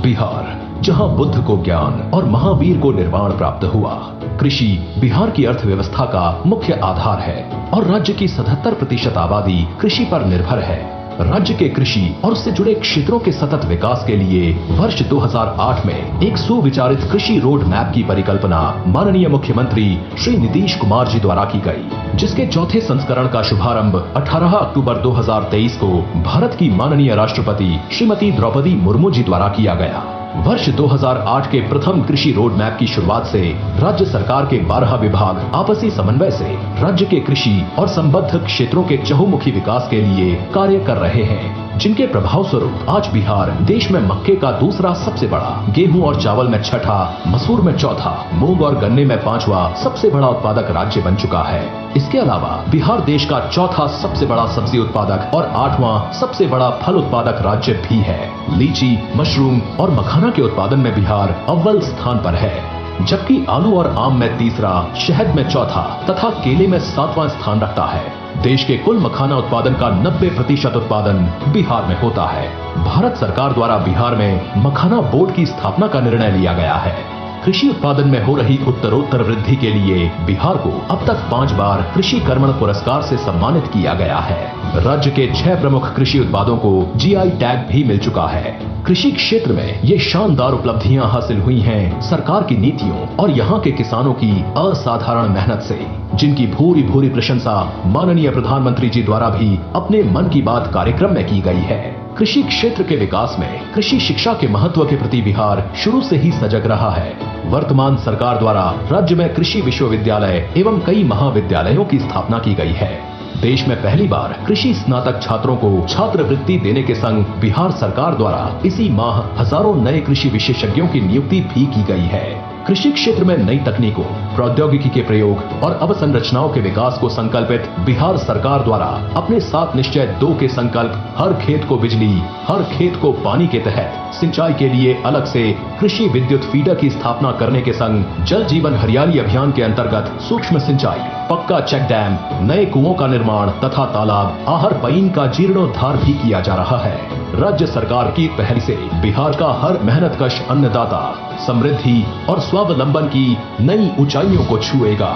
बिहार, जहां बुद्ध को ज्ञान और महावीर को निर्वाण प्राप्त हुआ, कृषि बिहार की अर्थव्यवस्था का मुख्य आधार है और राज्य की 77% आबादी कृषि पर निर्भर है। राज्य के कृषि और उससे जुड़े क्षेत्रों के सतत विकास के लिए वर्ष 2008 में एक सुविचारित कृषि रोड मैप की परिकल्पना माननीय मुख्यमंत्री श्री नीतीश कुमार जी द्वारा की गई, जिसके चौथे संस्करण का शुभारंभ 18 अक्टूबर 2023 को भारत की माननीय राष्ट्रपति श्रीमती द्रौपदी मुर्मू जी द्वारा किया गया। वर्ष 2008 के प्रथम कृषि रोड मैप की शुरुआत से राज्य सरकार के 12 विभाग आपसी समन्वय से राज्य के कृषि और संबद्ध क्षेत्रों के चहुमुखी विकास के लिए कार्य कर रहे हैं, जिनके प्रभाव स्वरूप आज बिहार देश में मक्के का दूसरा सबसे बड़ा, गेहूं और चावल में छठा, मसूर में चौथा, मूंग और गन्ने में पांचवा सबसे बड़ा उत्पादक राज्य बन चुका है। इसके अलावा बिहार देश का चौथा सबसे बड़ा सब्जी उत्पादक और 8वां सबसे बड़ा फल उत्पादक राज्य भी है। लीची, मशरूम और मखाना के उत्पादन में बिहार अव्वल स्थान पर है, जबकि आलू और आम में तीसरा, शहद में चौथा तथा केले में 7वां स्थान रखता है। देश के कुल मखाना उत्पादन का 90% उत्पादन बिहार में होता है। भारत सरकार द्वारा बिहार में मखाना बोर्ड की स्थापना का निर्णय लिया गया है। कृषि उत्पादन में हो रही उत्तरोत्तर वृद्धि के लिए बिहार को अब तक 5 बार कृषि कर्मण पुरस्कार से सम्मानित किया गया है। राज्य के 6 प्रमुख कृषि उत्पादों को जीआई टैग भी मिल चुका है। कृषि क्षेत्र में ये शानदार उपलब्धियां हासिल हुई हैं सरकार की नीतियों और यहाँ के किसानों की असाधारण मेहनत से, जिनकी भूरी भूरी प्रशंसा माननीय प्रधानमंत्री जी द्वारा भी अपने मन की बात कार्यक्रम में की गई है। कृषि क्षेत्र के विकास में कृषि शिक्षा के महत्व के प्रति बिहार शुरू से ही सजग रहा है। वर्तमान सरकार द्वारा राज्य में कृषि विश्वविद्यालय एवं कई महाविद्यालयों की स्थापना की गई है। देश में पहली बार कृषि स्नातक छात्रों को छात्रवृत्ति देने के संग बिहार सरकार द्वारा इसी माह हजारों नए कृषि विशेषज्ञों की नियुक्ति भी की गई है। कृषि क्षेत्र में नई तकनीकों, प्रौद्योगिकी के प्रयोग और अवसंरचनाओं के विकास को संकल्पित बिहार सरकार द्वारा अपने 7 निश्चय 2 के संकल्प हर खेत को बिजली, हर खेत को पानी के तहत सिंचाई के लिए अलग से कृषि विद्युत फीडर की स्थापना करने के संग जल जीवन हरियाली अभियान के अंतर्गत सूक्ष्म सिंचाई, पक्का चेक डैम, नए कुओं का निर्माण तथा तालाब, आहर पईन का जीर्णोद्धार भी किया जा रहा है। राज्य सरकार की पहल से बिहार का हर मेहनतकश अन्नदाता समृद्धि और स्वावलंबन की नई ऊंचाइयों को छुएगा।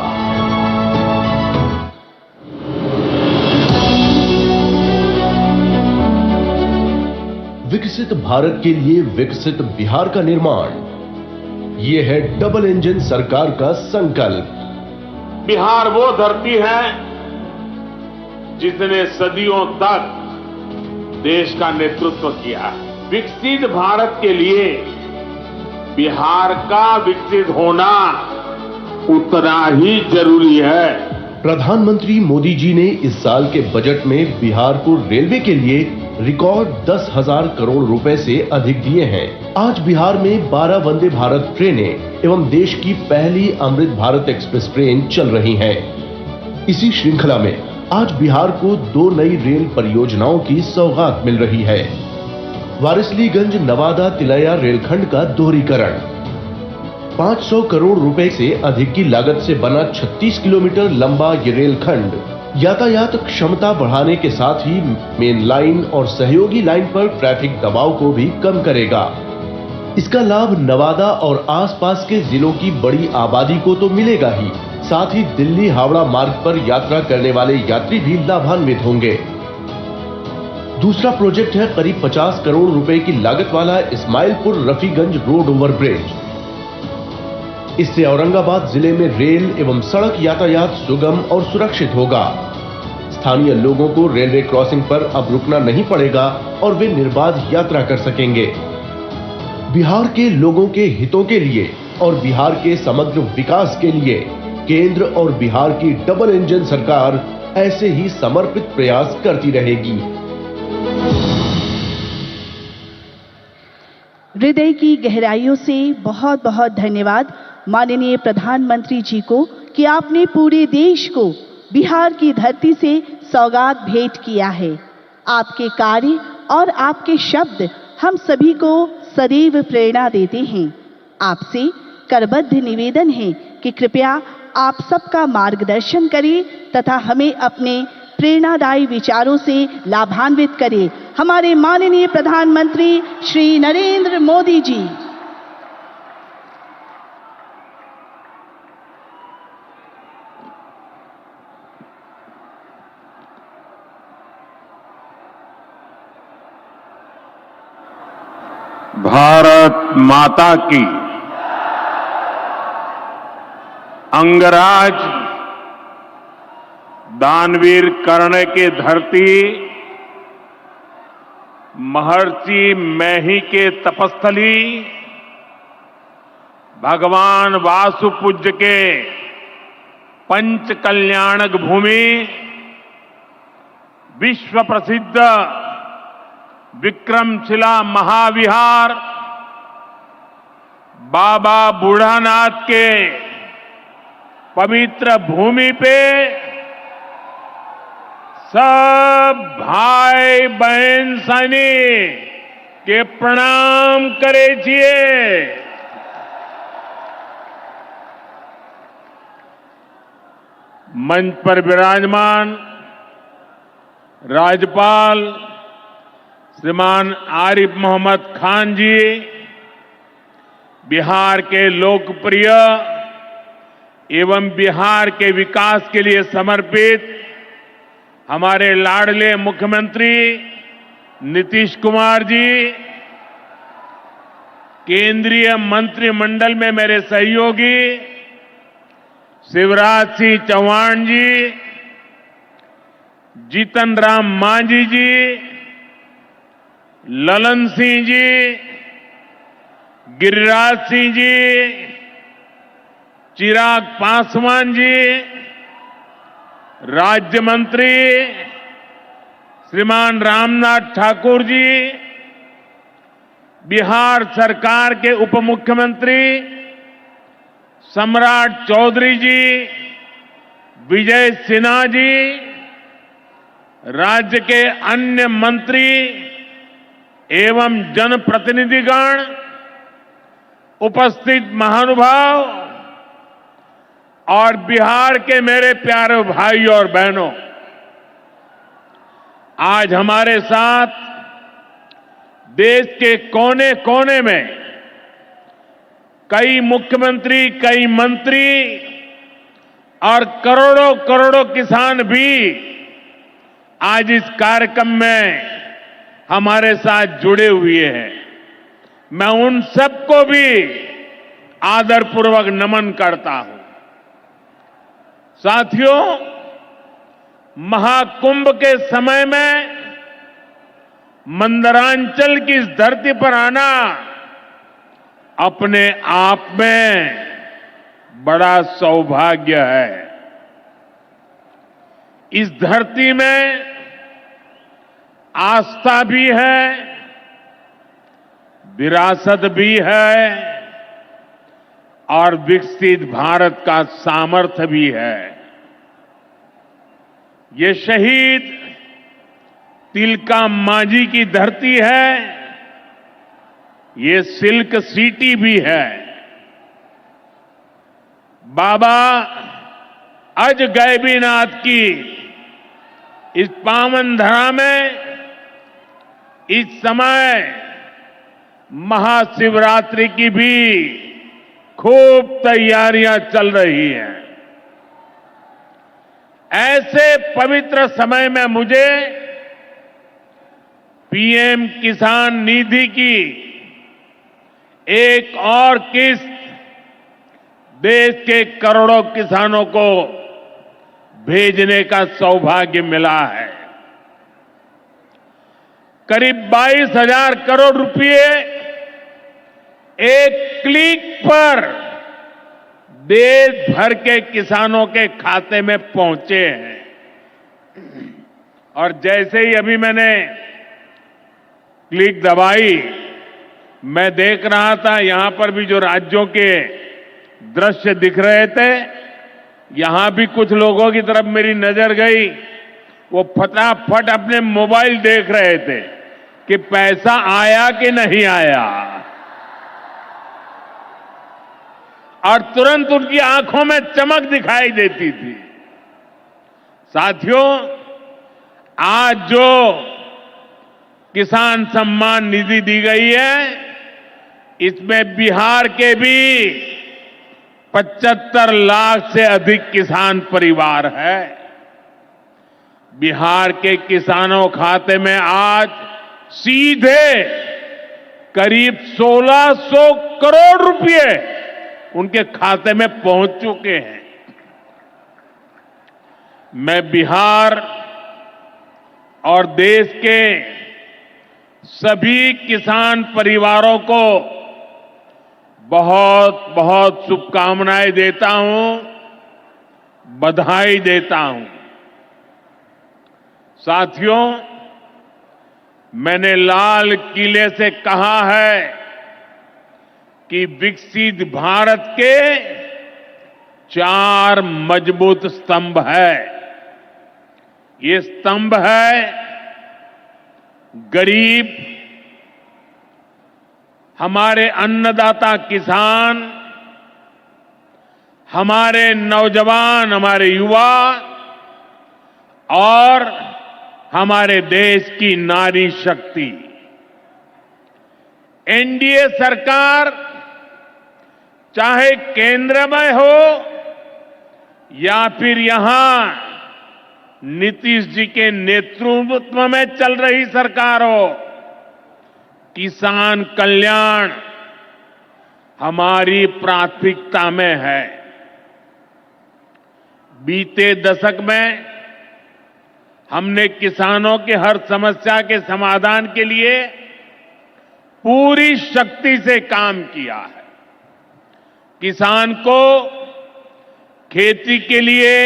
विकसित भारत के लिए विकसित बिहार का निर्माण, ये है डबल इंजन सरकार का संकल्प। बिहार वो धरती है जिसने सदियों तक देश का नेतृत्व किया। विकसित भारत के लिए बिहार का विकसित होना उतना ही जरूरी है। प्रधानमंत्री मोदी जी ने इस साल के बजट में बिहार को रेलवे के लिए रिकॉर्ड 10,000 करोड़ रुपए से अधिक दिए हैं। आज बिहार में 12 वंदे भारत ट्रेनें एवं देश की पहली अमृत भारत एक्सप्रेस ट्रेन चल रही हैं। इसी श्रृंखला में आज बिहार को 2 नई रेल परियोजनाओं की सौगात मिल रही है। वारिसलीगंज नवादा तिलैया रेलखंड का दोहरीकरण, 500 करोड़ रुपए से अधिक की लागत से बना 36 किलोमीटर लंबा ये रेलखंड यातायात क्षमता बढ़ाने के साथ ही मेन लाइन और सहयोगी लाइन पर ट्रैफिक दबाव को भी कम करेगा। इसका लाभ नवादा और आसपास के जिलों की बड़ी आबादी को तो मिलेगा ही, साथ ही दिल्ली हावड़ा मार्ग पर यात्रा करने वाले यात्री भी लाभान्वित होंगे। दूसरा प्रोजेक्ट है करीब 50 करोड़ रुपए की लागत वाला Ismailpur Rafiganj road over bridge. इससे औरंगाबाद जिले में रेल एवं सड़क यातायात सुगम और सुरक्षित होगा। स्थानीय लोगों को रेलवे क्रॉसिंग पर अब रुकना नहीं पड़ेगा और वे निर्बाध यात्रा कर सकेंगे। बिहार के लोगों के हितों के लिए और बिहार के समग्र विकास के लिए केंद्र और बिहार की डबल इंजन सरकार ऐसे ही समर्पित प्रयास करती रहेगी। हृदय की गहराइयों से बहुत बहुत धन्यवाद माननीय प्रधानमंत्री जी को कि आपने पूरे देश को बिहार की धरती से सौगात भेंट किया है। आपके कार्य और आपके शब्द हम सभी को सदैव प्रेरणा देते हैं। आपसे करबद्ध निवेदन है कि कृपया आप सबका मार्गदर्शन करें तथा हमें अपने प्रेरणादायी विचारों से लाभान्वित करें। हमारे माननीय प्रधानमंत्री श्री नरेंद्र मोदी जी। भारत माता की। अंगराज दानवीर कर्ण की धरती, महर्षि मैही के तपस्थली, भगवान वासुपूज्य के पंच कल्याणक भूमि, विश्व प्रसिद्ध विक्रमशिला महाविहार, बाबा बूढ़ानाथ के पवित्र भूमि पे सब भाई बहन सैनिक के प्रणाम करे छिए। मंच पर विराजमान राज्यपाल श्रीमान आरिफ मोहम्मद खान जी, बिहार के लोकप्रिय एवं बिहार के विकास के लिए समर्पित हमारे लाडले मुख्यमंत्री नीतीश कुमार जी, केंद्रीय मंत्रिमंडल में मेरे सहयोगी शिवराज सिंह चौहान जी, जीतन राम मांझी जी, ललन सिंह जी, गिरिराज सिंह जी, चिराग पासवान जी, राज्य मंत्री श्रीमान रामनाथ ठाकुर जी, बिहार सरकार के उप मुख्यमंत्री सम्राट चौधरी जी, विजय सिन्हा जी, राज्य के अन्य मंत्री एवं जनप्रतिनिधिगण, उपस्थित महानुभाव और बिहार के मेरे प्यारे भाई और बहनों, आज हमारे साथ देश के कोने कोने में कई मुख्यमंत्री, कई मंत्री और करोड़ों करोड़ों किसान भी आज इस कार्यक्रम में हमारे साथ जुड़े हुए हैं। मैं उन सबको भी आदरपूर्वक नमन करता हूं। साथियों, महाकुंभ के समय में मंदरांचल की इस धरती पर आना अपने आप में बड़ा सौभाग्य है। इस धरती में आस्था भी है, विरासत भी है और विकसित भारत का सामर्थ्य भी है। ये शहीद तिलका मांझी की धरती है, ये सिल्क सिटी भी है। बाबा अजगैबीनाथ की इस पावन धरा में इस समय महाशिवरात्रि की भी खूब तैयारियां चल रही हैं। ऐसे पवित्र समय में मुझे पीएम किसान निधि की एक और किस्त देश के करोड़ों किसानों को भेजने का सौभाग्य मिला है। करीब 22,000 करोड़ रुपए एक क्लिक पर देश भर के किसानों के खाते में पहुंचे हैं। और जैसे ही अभी मैंने क्लिक दबाई, मैं देख रहा था यहां पर भी जो राज्यों के दृश्य दिख रहे थे, यहां भी कुछ लोगों की तरफ मेरी नजर गई। वो फटाफट अपने मोबाइल देख रहे थे कि पैसा आया कि नहीं आया, और तुरंत उनकी आंखों में चमक दिखाई देती थी। साथियों, आज जो किसान सम्मान निधि दी गई है, इसमें बिहार के भी 75 लाख से अधिक किसान परिवार है। बिहार के किसानों खाते में आज सीधे करीब 1600 करोड़ रुपए उनके खाते में पहुंच चुके हैं। मैं बिहार और देश के सभी किसान परिवारों को बहुत बहुत शुभकामनाएं देता हूं, बधाई देता हूं। साथियों, मैंने लाल किले से कहा है कि विकसित भारत के 4 मजबूत स्तंभ है। ये स्तंभ है गरीब, हमारे अन्नदाता किसान, हमारे नौजवान, हमारे युवा और हमारे देश की नारी शक्ति। एनडीए सरकार चाहे केंद्र में हो या फिर यहां नीतीश जी के नेतृत्व में चल रही सरकार हो, किसान कल्याण हमारी प्राथमिकता में है। बीते दशक में हमने किसानों की हर समस्या के समाधान के लिए पूरी शक्ति से काम किया है। किसान को खेती के लिए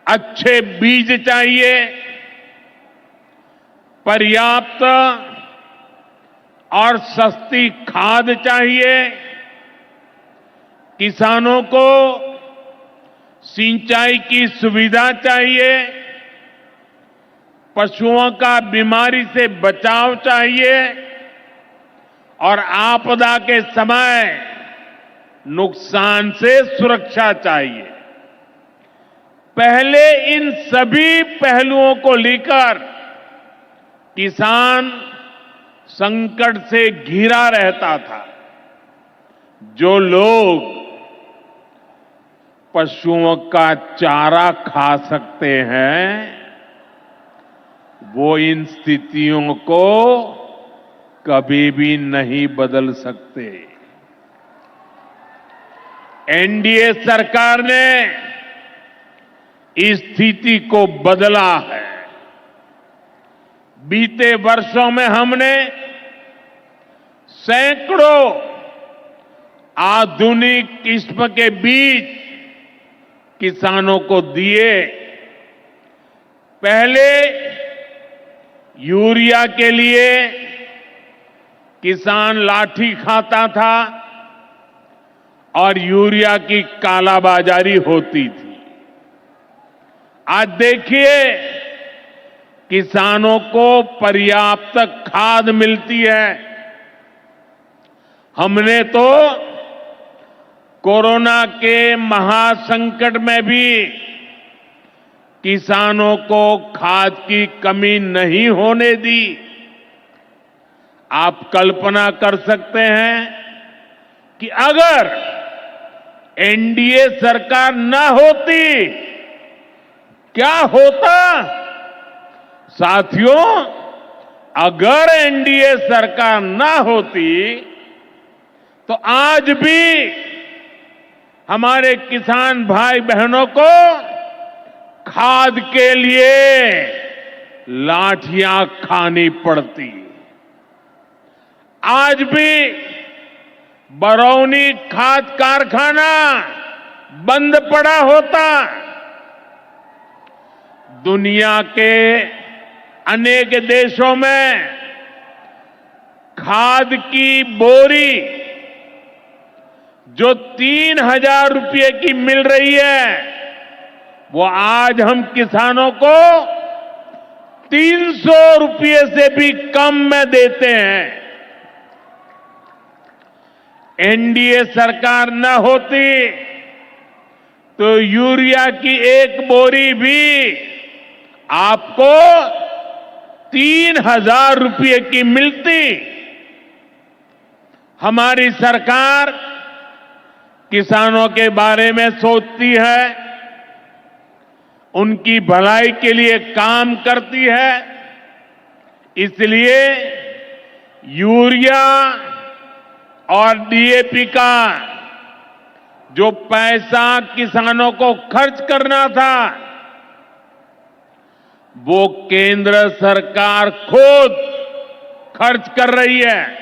अच्छे बीज चाहिए, पर्याप्त और सस्ती खाद चाहिए, किसानों को सिंचाई की सुविधा चाहिए, पशुओं का बीमारी से बचाव चाहिए और आपदा के समय नुकसान से सुरक्षा चाहिए। पहले इन सभी पहलुओं को लेकर किसान संकट से घिरा रहता था। जो लोग पशुओं का चारा खा सकते हैं, वो इन स्थितियों को कभी भी नहीं बदल सकते। एनडीए सरकार ने इस स्थिति को बदला है। बीते वर्षों में हमने सैकड़ों आधुनिक किस्म के बीज किसानों को दिए। पहले यूरिया के लिए किसान लाठी खाता था और यूरिया की कालाबाजारी होती थी। आज देखिए, किसानों को पर्याप्त खाद मिलती है। हमने तो कोरोना के महासंकट में भी किसानों को खाद की कमी नहीं होने दी। आप कल्पना कर सकते हैं कि अगर एनडीए सरकार न होती, क्या होता? साथियों, अगर एनडीए सरकार न होती तो आज भी हमारे किसान भाई बहनों को खाद के लिए लाठियां खानी पड़ती। आज भी बरौनी खाद कारखाना बंद पड़ा होता। दुनिया के अनेक देशों में खाद की बोरी जो 3,000 रुपये की मिल रही है, वो आज हम किसानों को 300 रुपये से भी कम में देते हैं। एनडीए सरकार न होती तो यूरिया की एक बोरी भी आपको 3,000 रुपये की मिलती। हमारी सरकार किसानों के बारे में सोचती है, उनकी भलाई के लिए काम करती है। इसलिए यूरिया और डीएपी का जो पैसा किसानों को खर्च करना था, वो केंद्र सरकार खुद खर्च कर रही है।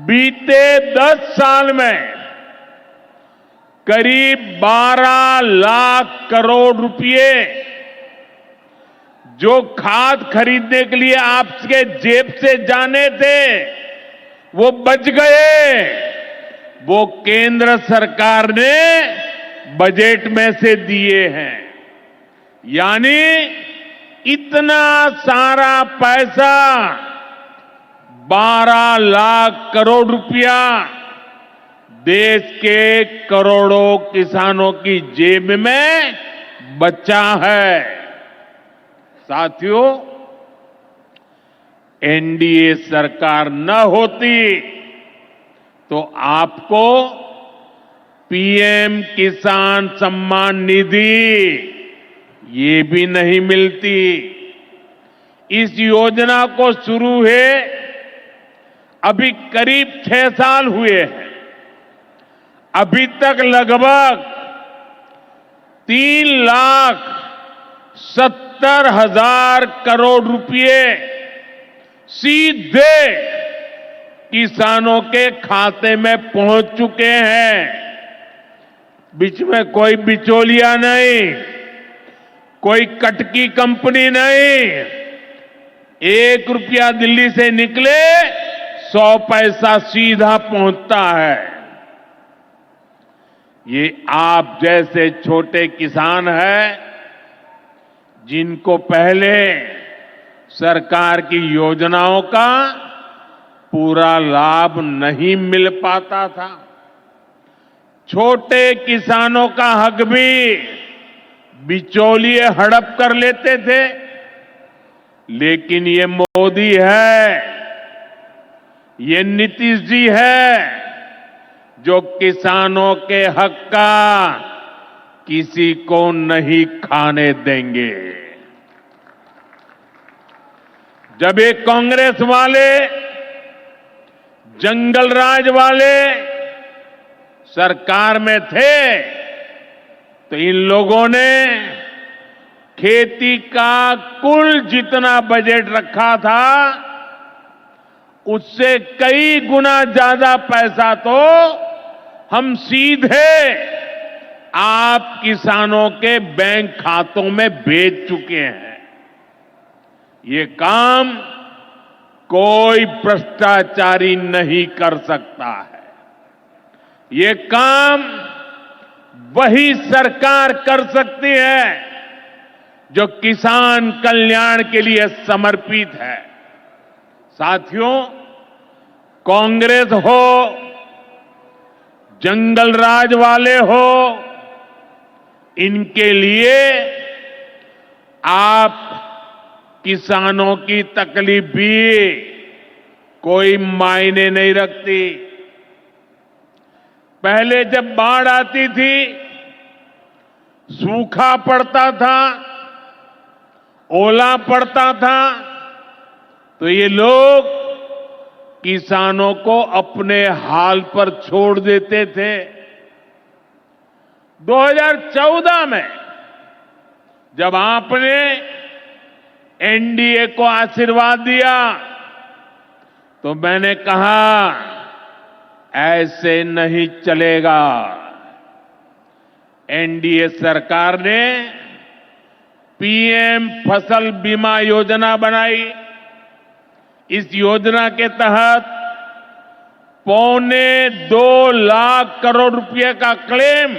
बीते 10 साल में करीब 12 लाख करोड़ रुपए जो खाद खरीदने के लिए आपके जेब से जाने थे, वो बच गए। वो केंद्र सरकार ने बजट में से दिए हैं। यानी इतना सारा पैसा, 12 लाख करोड़ रुपया देश के करोड़ों किसानों की जेब में बचा है। साथियों, एनडीए सरकार न होती तो आपको पीएम किसान सम्मान निधि ये भी नहीं मिलती। इस योजना को शुरू हुए अभी करीब 6 साल हुए हैं। अभी तक लगभग 3,70,000 करोड़ रुपए सीधे किसानों के खाते में पहुंच चुके हैं। बीच में कोई बिचौलिया नहीं, कोई कटकी कंपनी नहीं। 1 रुपया दिल्ली से निकले 100 पैसा सीधा पहुंचता है। ये आप जैसे छोटे किसान हैं जिनको पहले सरकार की योजनाओं का पूरा लाभ नहीं मिल पाता था। छोटे किसानों का हक भी बिचौलिए हड़प कर लेते थे। लेकिन ये मोदी है, ये नीतीश जी है जो किसानों के हक का किसी को नहीं खाने देंगे। जब ये कांग्रेस वाले, जंगल राज वाले सरकार में थे तो इन लोगों ने खेती का कुल जितना बजट रखा था उससे कई गुना ज्यादा पैसा तो हम सीधे आप किसानों के बैंक खातों में भेज चुके हैं। ये काम कोई भ्रष्टाचारी नहीं कर सकता है। ये काम वही सरकार कर सकती है जो किसान कल्याण के लिए समर्पित है। साथियों, कांग्रेस हो, जंगल राज वाले हो, इनके लिए आप किसानों की तकलीफ भी कोई मायने नहीं रखती। पहले जब बाढ़ आती थी, सूखा पड़ता था, ओला पड़ता था, तो ये लोग किसानों को अपने हाल पर छोड़ देते थे। 2014 में जब आपने एनडीए को आशीर्वाद दिया तो मैंने कहा ऐसे नहीं चलेगा। एनडीए सरकार ने पीएम फसल बीमा योजना बनाई। इस योजना के तहत 2.25 लाख करोड़ रुपए का क्लेम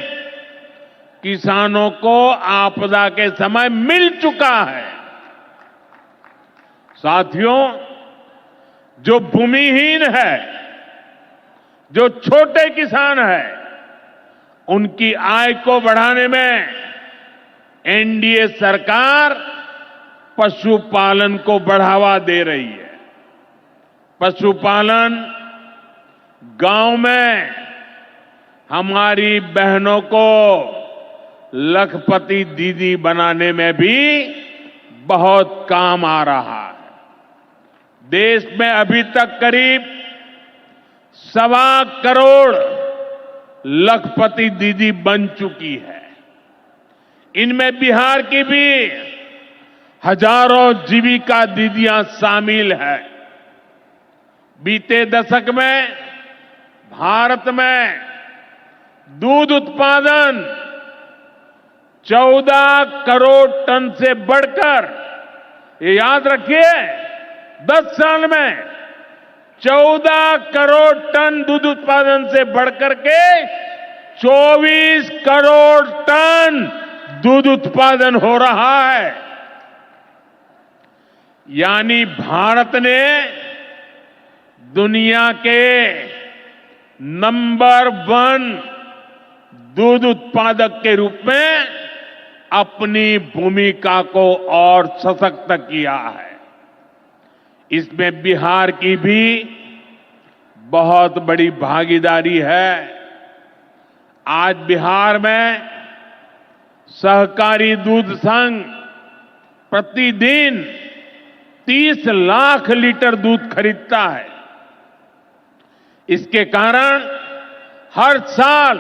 किसानों को आपदा के समय मिल चुका है। साथियों, जो भूमिहीन है, जो छोटे किसान है, उनकी आय को बढ़ाने में एनडीए सरकार पशुपालन को बढ़ावा दे रही है। पशुपालन गांव में हमारी बहनों को लखपति दीदी बनाने में भी बहुत काम आ रहा है। देश में अभी तक करीब 1.25 करोड़ लखपति दीदी बन चुकी है। इनमें बिहार की भी हजारों जीविका दीदियां शामिल है। बीते दशक में भारत में दूध उत्पादन 14 करोड़ टन से बढ़कर, ये याद रखिए, 10 साल में 14 करोड़ टन दूध उत्पादन से बढ़कर के 24 करोड़ टन दूध उत्पादन हो रहा है। यानी भारत ने दुनिया के नंबर 1 दूध उत्पादक के रूप में अपनी भूमिका को और सशक्त किया है। इसमें बिहार की भी बहुत बड़ी भागीदारी है। आज बिहार में सहकारी दूध संघ प्रतिदिन 30 लाख लीटर दूध खरीदता है। इसके कारण हर साल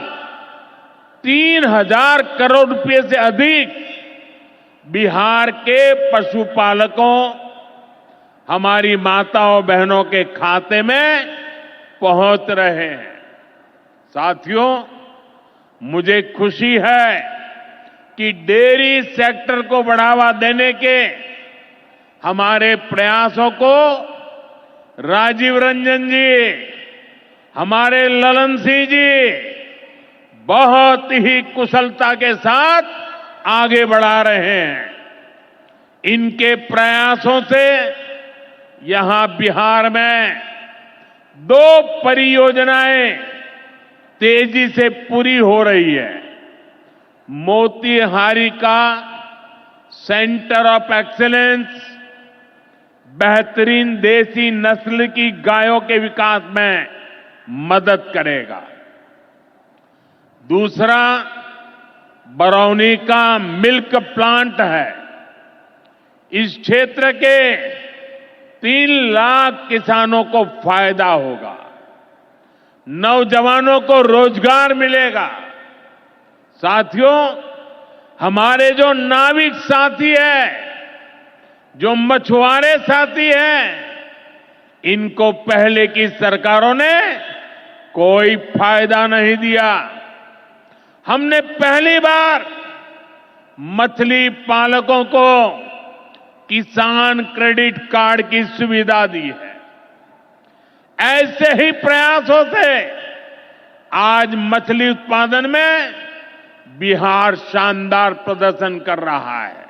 3,000 करोड़ रुपए से अधिक बिहार के पशुपालकों, हमारी माताओं बहनों के खाते में पहुंच रहे हैं। साथियों, मुझे खुशी है कि डेयरी सेक्टर को बढ़ावा देने के हमारे प्रयासों को राजीव रंजन जी, हमारे ललन सिंह जी बहुत ही कुशलता के साथ आगे बढ़ा रहे हैं। इनके प्रयासों से यहां बिहार में 2 परियोजनाएं तेजी से पूरी हो रही है। मोतीहारी का सेंटर ऑफ एक्सीलेंस बेहतरीन देसी नस्ल की गायों के विकास में मदद करेगा। दूसरा बरौनी का मिल्क प्लांट है। इस क्षेत्र के 3 लाख किसानों को फायदा होगा, नौजवानों को रोजगार मिलेगा। साथियों, हमारे जो नाविक साथी हैं, जो मछुआरे साथी हैं, इनको पहले की सरकारों ने कोई फायदा नहीं दिया। हमने पहली बार मछली पालकों को किसान क्रेडिट कार्ड की सुविधा दी है। ऐसे ही प्रयासों से आज मछली उत्पादन में बिहार शानदार प्रदर्शन कर रहा है।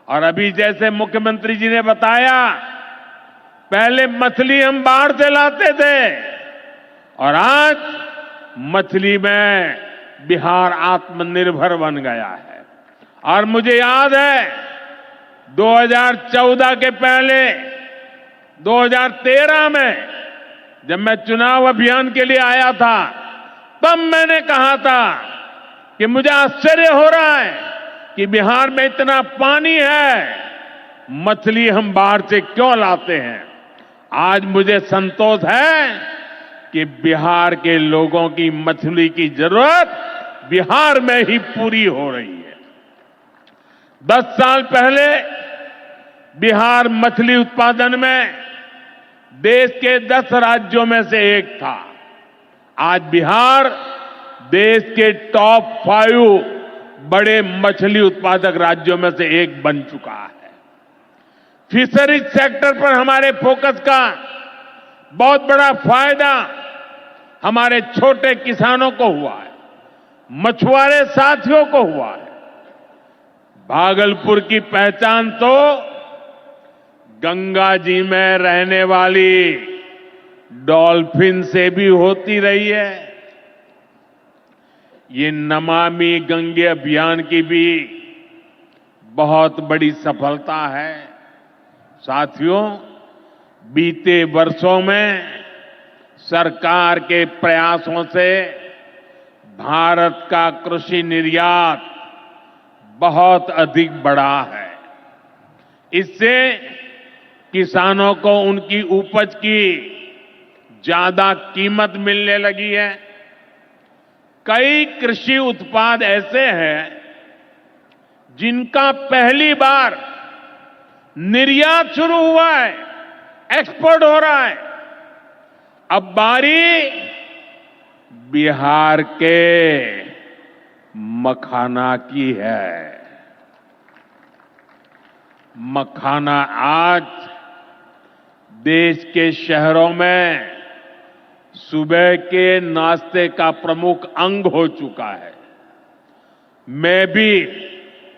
और अभी जैसे मुख्यमंत्री जी ने बताया, पहले मछली हम बाहर से लाते थे और आज मछली में बिहार आत्मनिर्भर बन गया है। और मुझे याद है 2014 के पहले 2013 में जब मैं चुनाव अभियान के लिए आया था, तब मैंने कहा था कि मुझे आश्चर्य हो रहा है कि बिहार में इतना पानी है, मछली हम बाहर से क्यों लाते हैं। आज मुझे संतोष है कि बिहार के लोगों की मछली की जरूरत बिहार में ही पूरी हो रही है। 10 साल पहले बिहार मछली उत्पादन में देश के 10 राज्यों में से एक था। आज बिहार देश के टॉप 5 बड़े मछली उत्पादक राज्यों में से एक बन चुका है। फिशरीज सेक्टर पर हमारे फोकस का बहुत बड़ा फायदा हमारे छोटे किसानों को हुआ है, मछुआरे साथियों को हुआ है। भागलपुर की पहचान तो गंगा जी में रहने वाली डॉल्फिन से भी होती रही है। ये नमामि गंगे अभियान की भी बहुत बड़ी सफलता है। साथियों, बीते वर्षों में सरकार के प्रयासों से भारत का कृषि निर्यात बहुत अधिक बढ़ा है। इससे किसानों को उनकी उपज की ज्यादा कीमत मिलने लगी है। कई कृषि उत्पाद ऐसे हैं जिनका पहली बार निर्यात शुरू हुआ है, एक्सपोर्ट हो रहा है। अब बारी बिहार के मखाना की है। मखाना आज देश के शहरों में सुबह के नाश्ते का प्रमुख अंग हो चुका है। मैं भी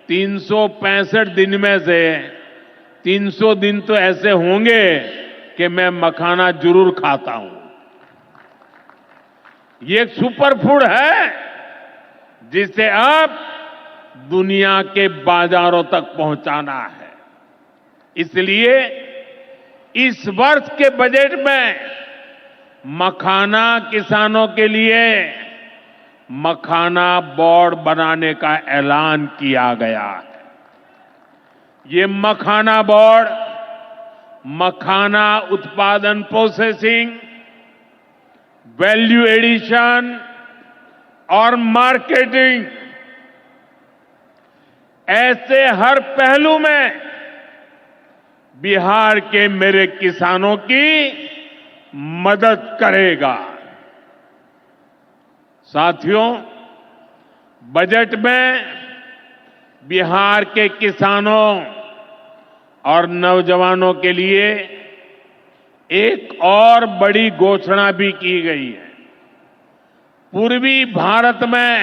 365 दिन में से 300 दिन तो ऐसे होंगे कि मैं मखाना जरूर खाता हूं। ये एक सुपर फूड है जिसे अब दुनिया के बाजारों तक पहुंचाना है। इसलिए इस वर्ष के बजट में मखाना किसानों के लिए मखाना बोर्ड बनाने का ऐलान किया गया है। ये मखाना बोर्ड मखाना उत्पादन, प्रोसेसिंग, वैल्यू एडिशन और मार्केटिंग ऐसे हर पहलू में बिहार के मेरे किसानों की मदद करेगा। साथियों, बजट में बिहार के किसानों और नौजवानों के लिए एक और बड़ी घोषणा भी की गई है। पूर्वी भारत में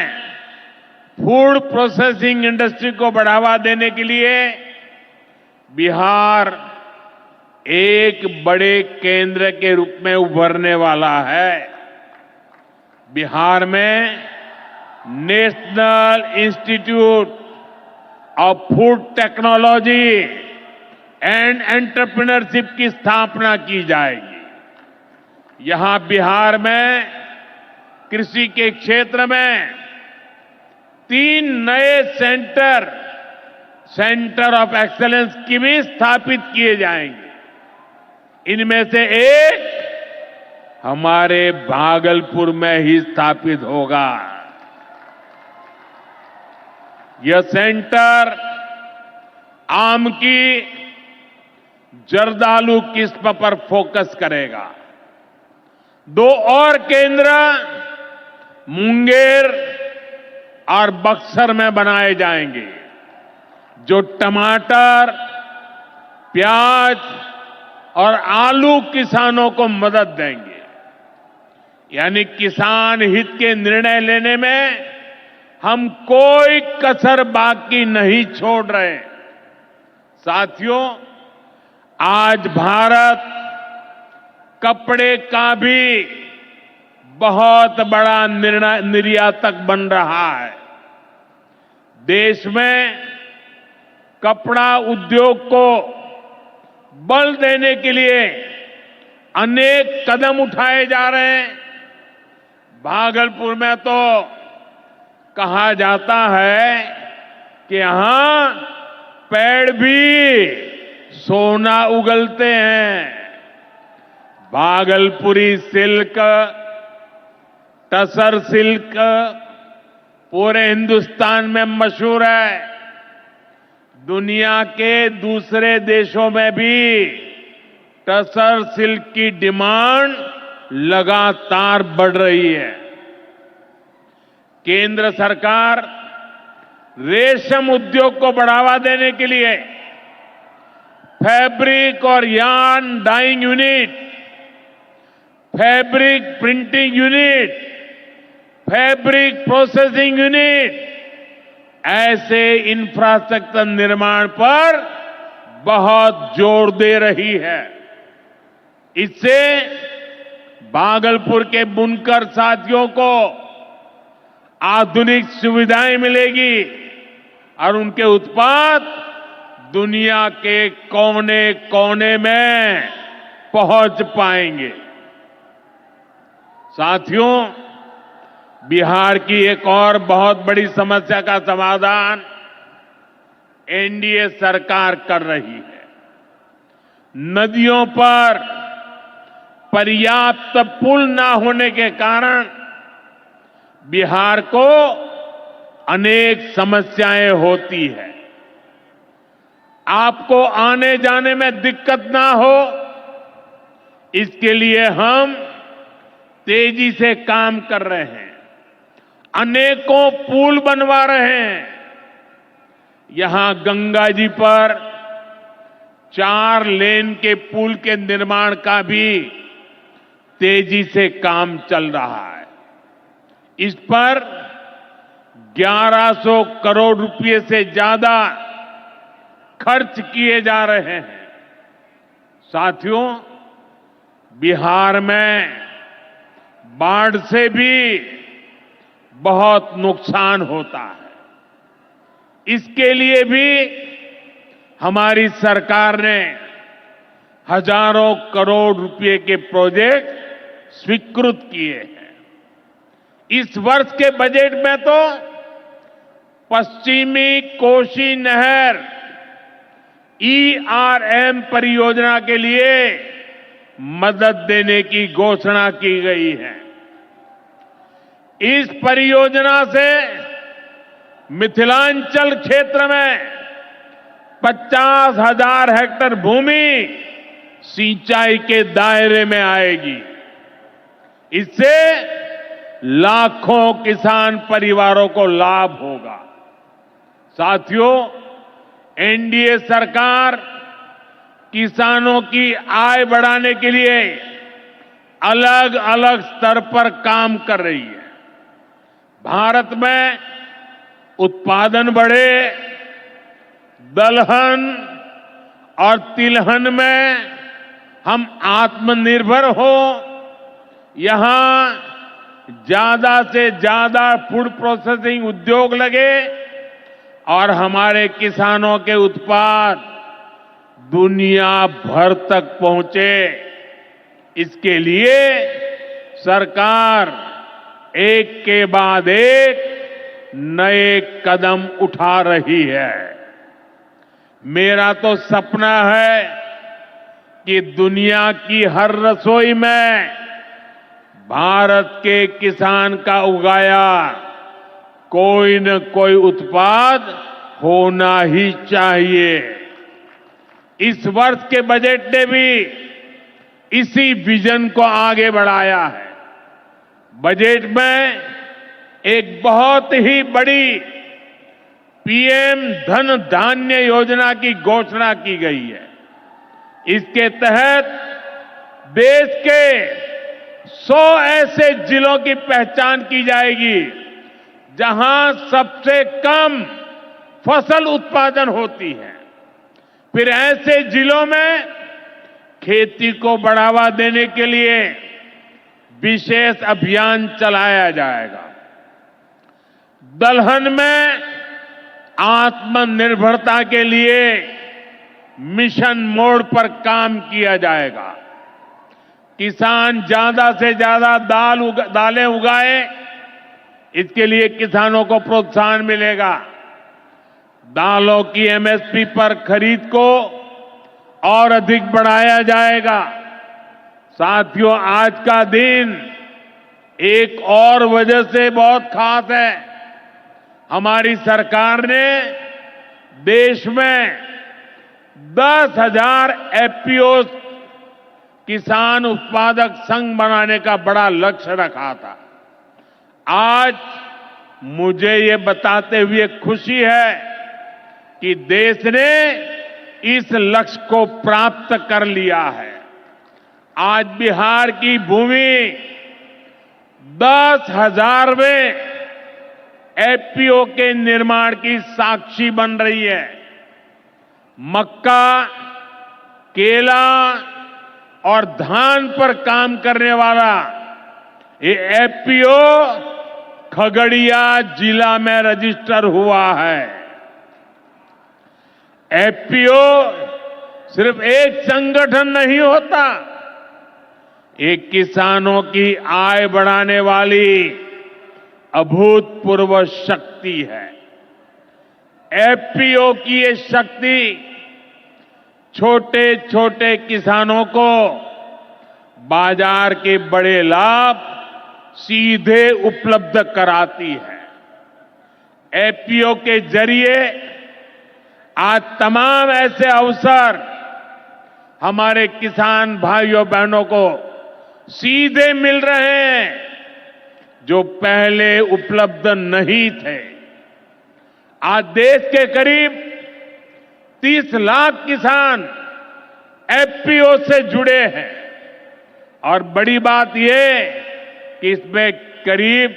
फूड प्रोसेसिंग इंडस्ट्री को बढ़ावा देने के लिए बिहार एक बड़े केंद्र के रूप में उभरने वाला है। बिहार में national institute of food technology and entrepreneurship की स्थापना की जाएगी। यहां बिहार में कृषि के क्षेत्र में 3 नए सेंटर ऑफ एक्सेलेंस की भी स्थापित किए जाएंगे। इनमें से एक हमारे भागलपुर में ही स्थापित होगा। यह सेंटर आम की जर्दालू किस्म पर फोकस करेगा। 2 और केंद्र मुंगेर और बक्सर में बनाए जाएंगे, जो टमाटर, प्याज और आलू किसानों को मदद देंगे। यानी किसान हित के निर्णय लेने में हम कोई कसर बाकी नहीं छोड़ रहे। साथियों, आज भारत कपड़े का भी बहुत बड़ा निर्यातक बन रहा है। देश में कपड़ा उद्योग को बल देने के लिए अनेक कदम उठाए जा रहे हैं। भागलपुर में तो कहा जाता है कि यहां पेड़ भी सोना उगलते हैं। भागलपुरी सिल्क, टसर सिल्क पूरे हिंदुस्तान में मशहूर है। दुनिया के दूसरे देशों में भी टसर सिल्क की डिमांड लगातार बढ़ रही है। केंद्र सरकार रेशम उद्योग को बढ़ावा देने के लिए फैब्रिक और yarn dyeing unit, fabric printing unit, fabric processing unit ऐसे इंफ्रास्ट्रक्चर निर्माण पर बहुत जोर दे रही है। इससे भागलपुर के बुनकर साथियों को आधुनिक सुविधाएं मिलेगी और उनके उत्पाद दुनिया के कोने कोने में पहुंच पाएंगे। साथियों, बिहार की एक और बहुत बड़ी समस्या का समाधान एनडीए सरकार कर रही है। नदियों पर पर्याप्त पुल न होने के कारण बिहार को अनेक समस्याएं होती है। आपको आने जाने में दिक्कत ना हो, इसके लिए हम तेजी से काम कर रहे हैं। अनेकों पुल बनवा रहे हैं। यहां गंगा जी पर 4 लेन के पुल के निर्माण का भी तेजी से काम चल रहा है। इस पर 1100 करोड़ रुपए से ज्यादा खर्च किए जा रहे हैं। साथियों, बिहार में बाढ़ से भी बहुत नुकसान होता है। इसके लिए भी हमारी सरकार ने हजारों करोड़ रुपए के प्रोजेक्ट स्वीकृत किए हैं। इस वर्ष के बजट में तो पश्चिमी कोसी नहर ERM परियोजना के लिए मदद देने की घोषणा की गई है। इस परियोजना से मिथिलांचल क्षेत्र में 50,000 हेक्टेयर भूमि सिंचाई के दायरे में आएगी। इससे लाखों किसान परिवारों को लाभ होगा। साथियों, एनडीए सरकार किसानों की आय बढ़ाने के लिए अलग अलग स्तर पर काम कर रही है। भारत में उत्पादन बढ़े, दलहन और तिलहन में हम आत्मनिर्भर हो, यहां ज्यादा से ज्यादा फूड प्रोसेसिंग उद्योग लगे और हमारे किसानों के उत्पाद दुनिया भर तक पहुंचे। इसके लिए सरकार एक के बाद एक नए कदम उठा रही है। मेरा तो सपना है कि दुनिया की हर रसोई में भारत के किसान का उगाया कोई न कोई उत्पाद होना ही चाहिए। इस वर्ष के बजट ने भी इसी विजन को आगे बढ़ाया है। बजट में एक बहुत ही बड़ी पीएम धन धान्य योजना की घोषणा की गई है। इसके तहत देश के 100 ऐसे जिलों की पहचान की जाएगी जहां सबसे कम फसल उत्पादन होती है। फिर ऐसे जिलों में खेती को बढ़ावा देने के लिए विशेष अभियान चलाया जाएगा। दलहन में आत्मनिर्भरता के लिए मिशन मोड पर काम किया जाएगा। किसान ज्यादा से ज्यादा दालें उगाए, इसके लिए किसानों को प्रोत्साहन मिलेगा। दालों की एमएसपी पर खरीद को और अधिक बढ़ाया जाएगा। साथियों, आज का दिन एक और वजह से बहुत खास है। हमारी सरकार ने देश में 10,000 एफपीओ किसान उत्पादक संघ बनाने का बड़ा लक्ष्य रखा था। आज मुझे ये बताते हुए खुशी है कि देश ने इस लक्ष्य को प्राप्त कर लिया है। आज बिहार की भूमि 10,000वें एफपीओ के निर्माण की साक्षी बन रही है। मक्का, केला और धान पर काम करने वाला ये एफपीओ खगड़िया जिला में रजिस्टर हुआ है। एफपीओ सिर्फ एक संगठन नहीं होता, एक किसानों की आय बढ़ाने वाली अभूतपूर्व शक्ति है। एफपीओ की ये शक्ति छोटे छोटे किसानों को बाजार के बड़े लाभ सीधे उपलब्ध कराती है। एफपीओ के जरिए आज तमाम ऐसे अवसर हमारे किसान भाइयों बहनों को सीधे मिल रहे हैं जो पहले उपलब्ध नहीं थे। आज देश के करीब 30 लाख किसान एफपीओ से जुड़े हैं और बड़ी बात यह कि इसमें करीब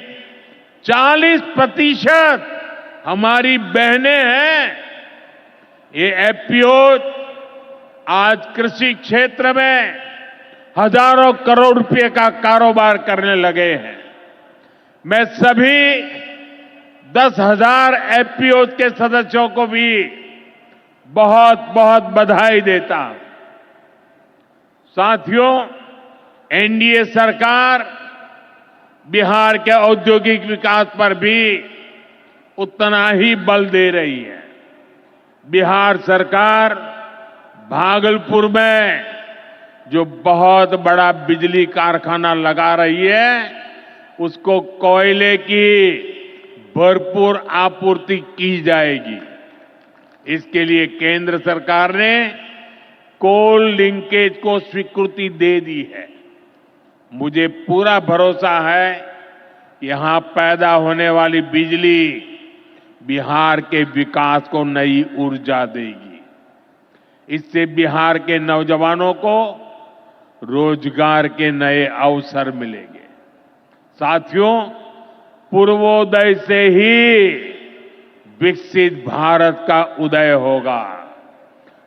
40% हमारी बहनें हैं। ये एफपीओ आज कृषि क्षेत्र में हजारों करोड़ रुपए का कारोबार करने लगे हैं। मैं सभी 10,000 एफपीओ के सदस्यों को भी बहुत बहुत बधाई देता हूं। साथियों, एनडीए सरकार बिहार के औद्योगिक विकास पर भी उतना ही बल दे रही है। बिहार सरकार भागलपुर में जो बहुत बड़ा बिजली कारखाना लगा रही है, उसको कोयले की भरपूर आपूर्ति की जाएगी। इसके लिए केंद्र सरकार ने कोल लिंकेज को स्वीकृति दे दी है। मुझे पूरा भरोसा है कि यहां पैदा होने वाली बिजली बिहार के विकास को नई ऊर्जा देगी। इससे बिहार के नौजवानों को रोजगार के नए अवसर मिलेंगे। साथियों, पूर्वोदय से ही विकसित भारत का उदय होगा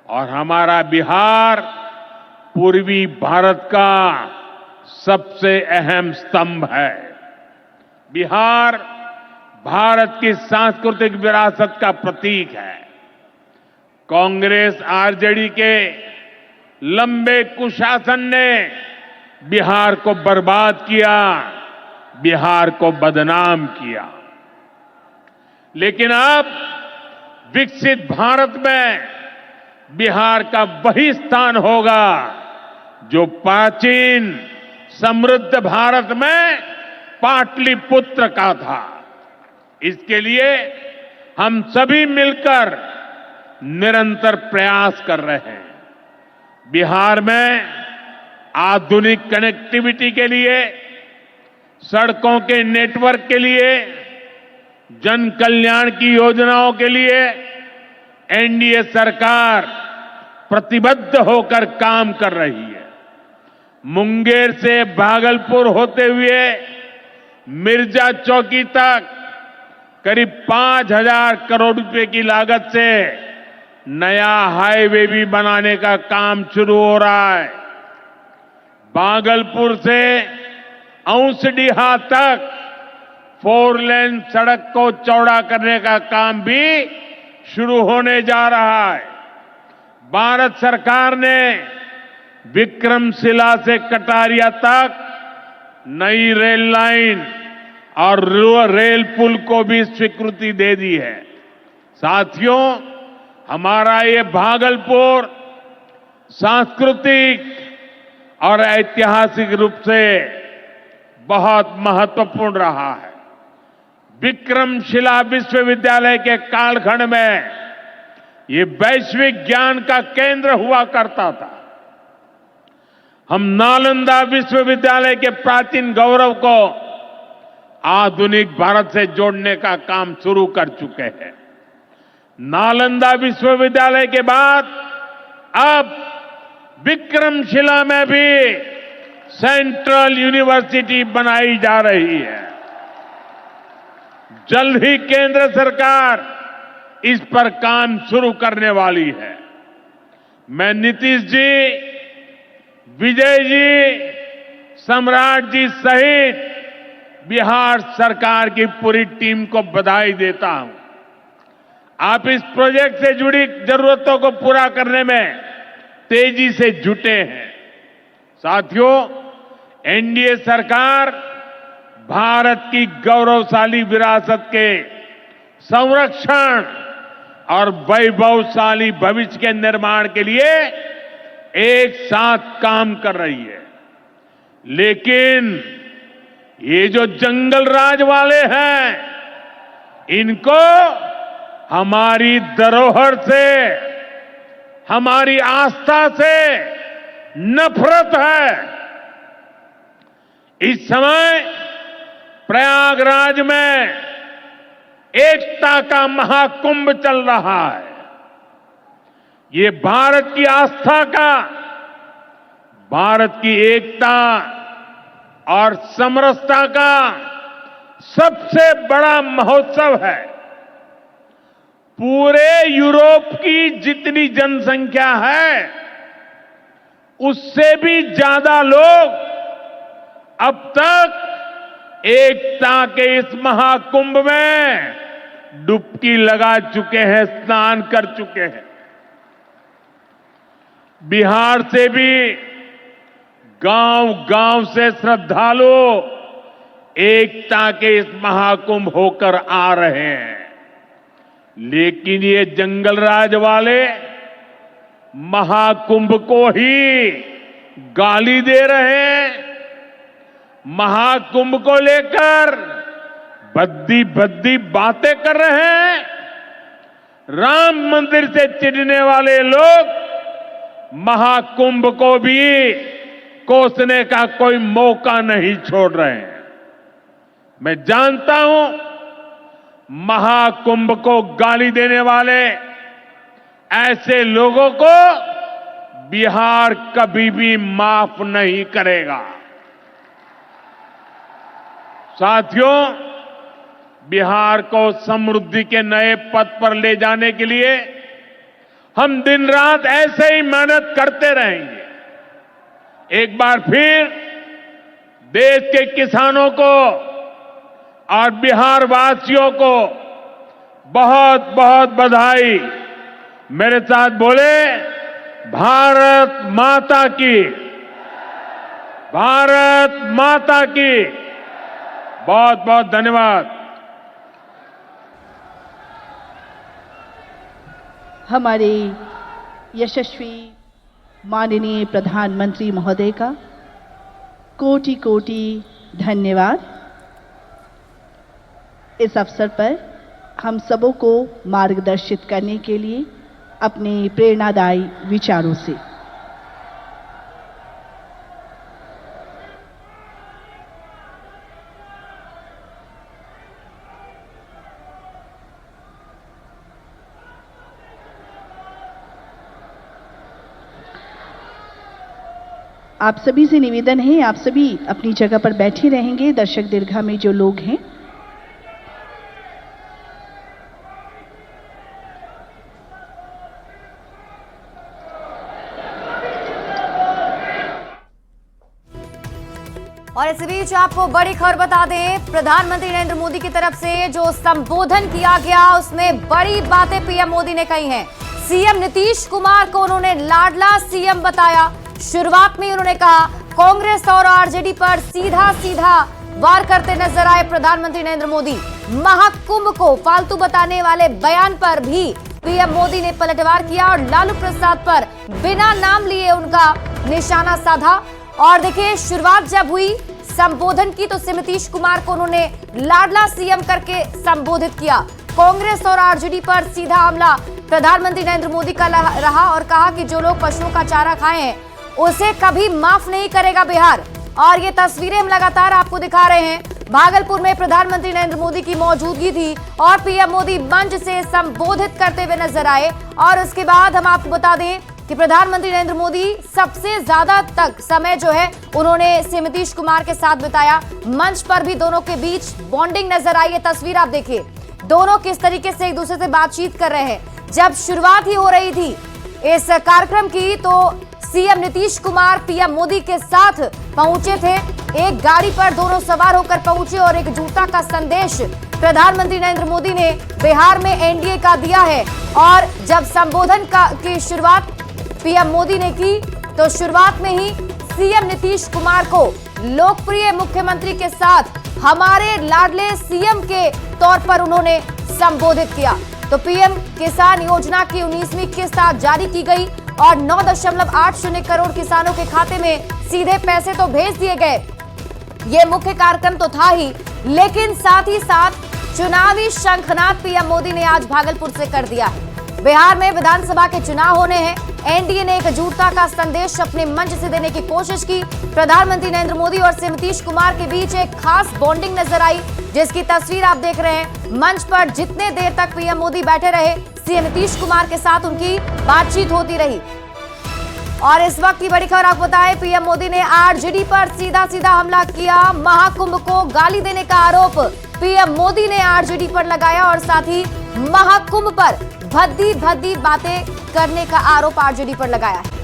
और हमारा बिहार पूर्वी भारत का सबसे अहम स्तंभ है। बिहार भारत की सांस्कृतिक विरासत का प्रतीक है। कांग्रेस आरजेडी के लंबे कुशासन ने बिहार को बर्बाद किया, बिहार को बदनाम किया। लेकिन अब विकसित भारत में बिहार का वही स्थान होगा जो प्राचीन समृद्ध भारत में पाटलिपुत्र का था। इसके लिए हम सभी मिलकर निरंतर प्रयास कर रहे हैं। बिहार में आधुनिक कनेक्टिविटी के लिए, सड़कों के नेटवर्क के लिए, जन कल्याण की योजनाओं के लिए एनडीए सरकार प्रतिबद्ध होकर काम कर रही है। मुंगेर से भागलपुर होते हुए मिर्जा चौकी तक करीब 5,000 करोड़ रुपए की लागत से नया हाईवे भी बनाने का काम शुरू हो रहा है। भागलपुर से औंसडीहा तक 4 लेन सड़क को चौड़ा करने का काम भी शुरू होने जा रहा है। भारत सरकार ने विक्रमशिला से कटारिया तक नई रेल लाइन और रेल पुल को भी स्वीकृति दे दी है। साथियों, हमारा ये भागलपुर सांस्कृतिक और ऐतिहासिक रूप से बहुत महत्वपूर्ण रहा है। विक्रमशिला विश्वविद्यालय के कालखंड में ये वैश्विक ज्ञान का केंद्र हुआ करता था। हम नालंदा विश्वविद्यालय के प्राचीन गौरव को आधुनिक भारत से जोड़ने का काम शुरू कर चुके हैं। नालंदा विश्वविद्यालय के बाद अब विक्रमशिला में भी सेंट्रल यूनिवर्सिटी बनाई जा रही है। जल्द ही केंद्र सरकार इस पर काम शुरू करने वाली है। मैं नीतीश जी, विजय जी, सम्राट जी सहित बिहार सरकार की पूरी टीम को बधाई देता हूं। आप इस प्रोजेक्ट से जुड़ी जरूरतों को पूरा करने में तेजी से जुटे हैं। साथियों, एनडीए सरकार भारत की गौरवशाली विरासत के संरक्षण और वैभवशाली भविष्य के निर्माण के लिए एक साथ काम कर रही है। लेकिन ये जो जंगल राज वाले हैं, इनको हमारी धरोहर से, हमारी आस्था से नफरत है। इस समय प्रयागराज में एकता का महाकुंभ चल रहा है। ये भारत की आस्था का, भारत की एकता और समरसता का सबसे बड़ा महोत्सव है। पूरे यूरोप की जितनी जनसंख्या है, उससे भी ज्यादा लोग अब तक एकता के इस महाकुंभ में डुबकी लगा चुके हैं, स्नान कर चुके हैं। बिहार से भी गांव-गांव से श्रद्धालु एकता के इस महाकुंभ होकर आ रहे हैं। लेकिन ये जंगल राज वाले महाकुंभ को ही गाली दे रहे हैं। महाकुंभ को लेकर भद्दी भद्दी बातें कर रहे हैं। राम मंदिर से चिढ़ने वाले लोग महाकुंभ को भी कोसने का कोई मौका नहीं छोड़ रहे हैं। मैं जानता हूं, महाकुंभ को गाली देने वाले ऐसे लोगों को बिहार कभी भी माफ नहीं करेगा। साथियों, बिहार को समृद्धि के नए पथ पर ले जाने के लिए हम दिन रात ऐसे ही मेहनत करते रहेंगे। एक बार फिर देश के किसानों को और बिहार वासियों को बहुत बहुत बधाई। मेरे साथ बोले, भारत माता की, भारत माता की। बहुत बहुत धन्यवाद। हमारे यशस्वी माननीय प्रधानमंत्री महोदय का कोटि कोटि धन्यवाद। इस अवसर पर हम सबों को मार्गदर्शित करने के लिए अपने प्रेरणादायी विचारों से। आप सभी से निवेदन है, आप सभी अपनी जगह पर बैठे रहेंगे। दर्शक दीर्घा में जो लोग हैं, और इस बीच आपको बड़ी खबर बता दें, प्रधानमंत्री नरेंद्र मोदी की तरफ से जो संबोधन किया गया, उसमें बड़ी बातें पीएम मोदी ने कही हैं। सीएम नीतीश कुमार को उन्होंने लाडला सीएम बताया। शुरुआत में उन्होंने कहा, कांग्रेस और आरजेडी पर सीधा सीधा वार करते नजर आए प्रधानमंत्री नरेंद्र मोदी। महाकुंभ को फालतू बताने वाले बयान पर भी पीएम मोदी ने पलटवार किया और लालू प्रसाद पर बिना नाम लिए उनका निशाना साधा। और देखिए, शुरुआत जब हुई संबोधन की तो नीतीश कुमार को उन्होंने लाडला सीएम करके संबोधित किया। कांग्रेस और आरजेडी पर सीधा हमला प्रधानमंत्री नरेंद्र मोदी का रहा और कहा कि जो लोग पशुओं का चारा खाए हैं उसे कभी माफ नहीं करेगा बिहार। और ये तस्वीरें हम लगातार आपको दिखा रहे हैं। भागलपुर में प्रधानमंत्री नरेंद्र मोदी की मौजूदगी थी और पीएम मोदी मंच से संबोधित करते हुए नजर आए। और उसके बाद हम आपको बता दें कि प्रधानमंत्री नरेंद्र मोदी सबसे ज्यादा तक समय जो है उन्होंने नीतीश कुमार के साथ बिताया। मंच पर भी दोनों के बीच बॉन्डिंग नजर आई। ये तस्वीर आप देखिए, दोनों किस तरीके से एक दूसरे से बातचीत कर रहे हैं। जब शुरुआत ही हो रही थी इस कार्यक्रम की तो सीएम नीतीश कुमार पीएम मोदी के साथ पहुंचे थे। एक गाड़ी पर दोनों सवार होकर पहुंचे और एकजुटता का संदेश प्रधानमंत्री नरेंद्र मोदी ने बिहार में एनडीए का दिया है। और जब संबोधन की शुरुआत पीएम मोदी ने की तो शुरुआत में ही सीएम नीतीश कुमार को लोकप्रिय मुख्यमंत्री के साथ हमारे लाडले सीएम के तौर पर उन्होंने संबोधित किया। तो पीएम किसान योजना की 19वीं किस्त आज जारी की गई और 9.80 करोड़ किसानों के खाते में सीधे पैसे तो भेज दिए गए। ये मुख्य कार्यक्रम तो था ही, लेकिन साथ ही साथ चुनावी शंखनाद पीएम मोदी ने आज भागलपुर से कर दिया है। बिहार में विधानसभा के चुनाव होने हैं। एनडीए ने एकजुटता का संदेश अपने मंच से देने की कोशिश की। प्रधानमंत्री नरेंद्र मोदी और सीएम नीतीश कुमार के बीच एक खास बॉन्डिंग नजर आई, जिसकी तस्वीर आप देख रहे हैं। मंच पर जितने देर तक पीएम मोदी बैठे रहे, सीएम नीतीश कुमार के साथ उनकी बातचीत होती रही। और इस वक्त की बड़ी खबर आपको बताएं, पीएम मोदी ने आरजेडी पर सीधा सीधा हमला किया। महाकुंभ को गाली देने का आरोप पीएम मोदी ने आरजेडी पर लगाया और साथ ही महाकुंभ पर भद्दी भद्दी बातें करने का आरोप आरजेडी पर लगाया है।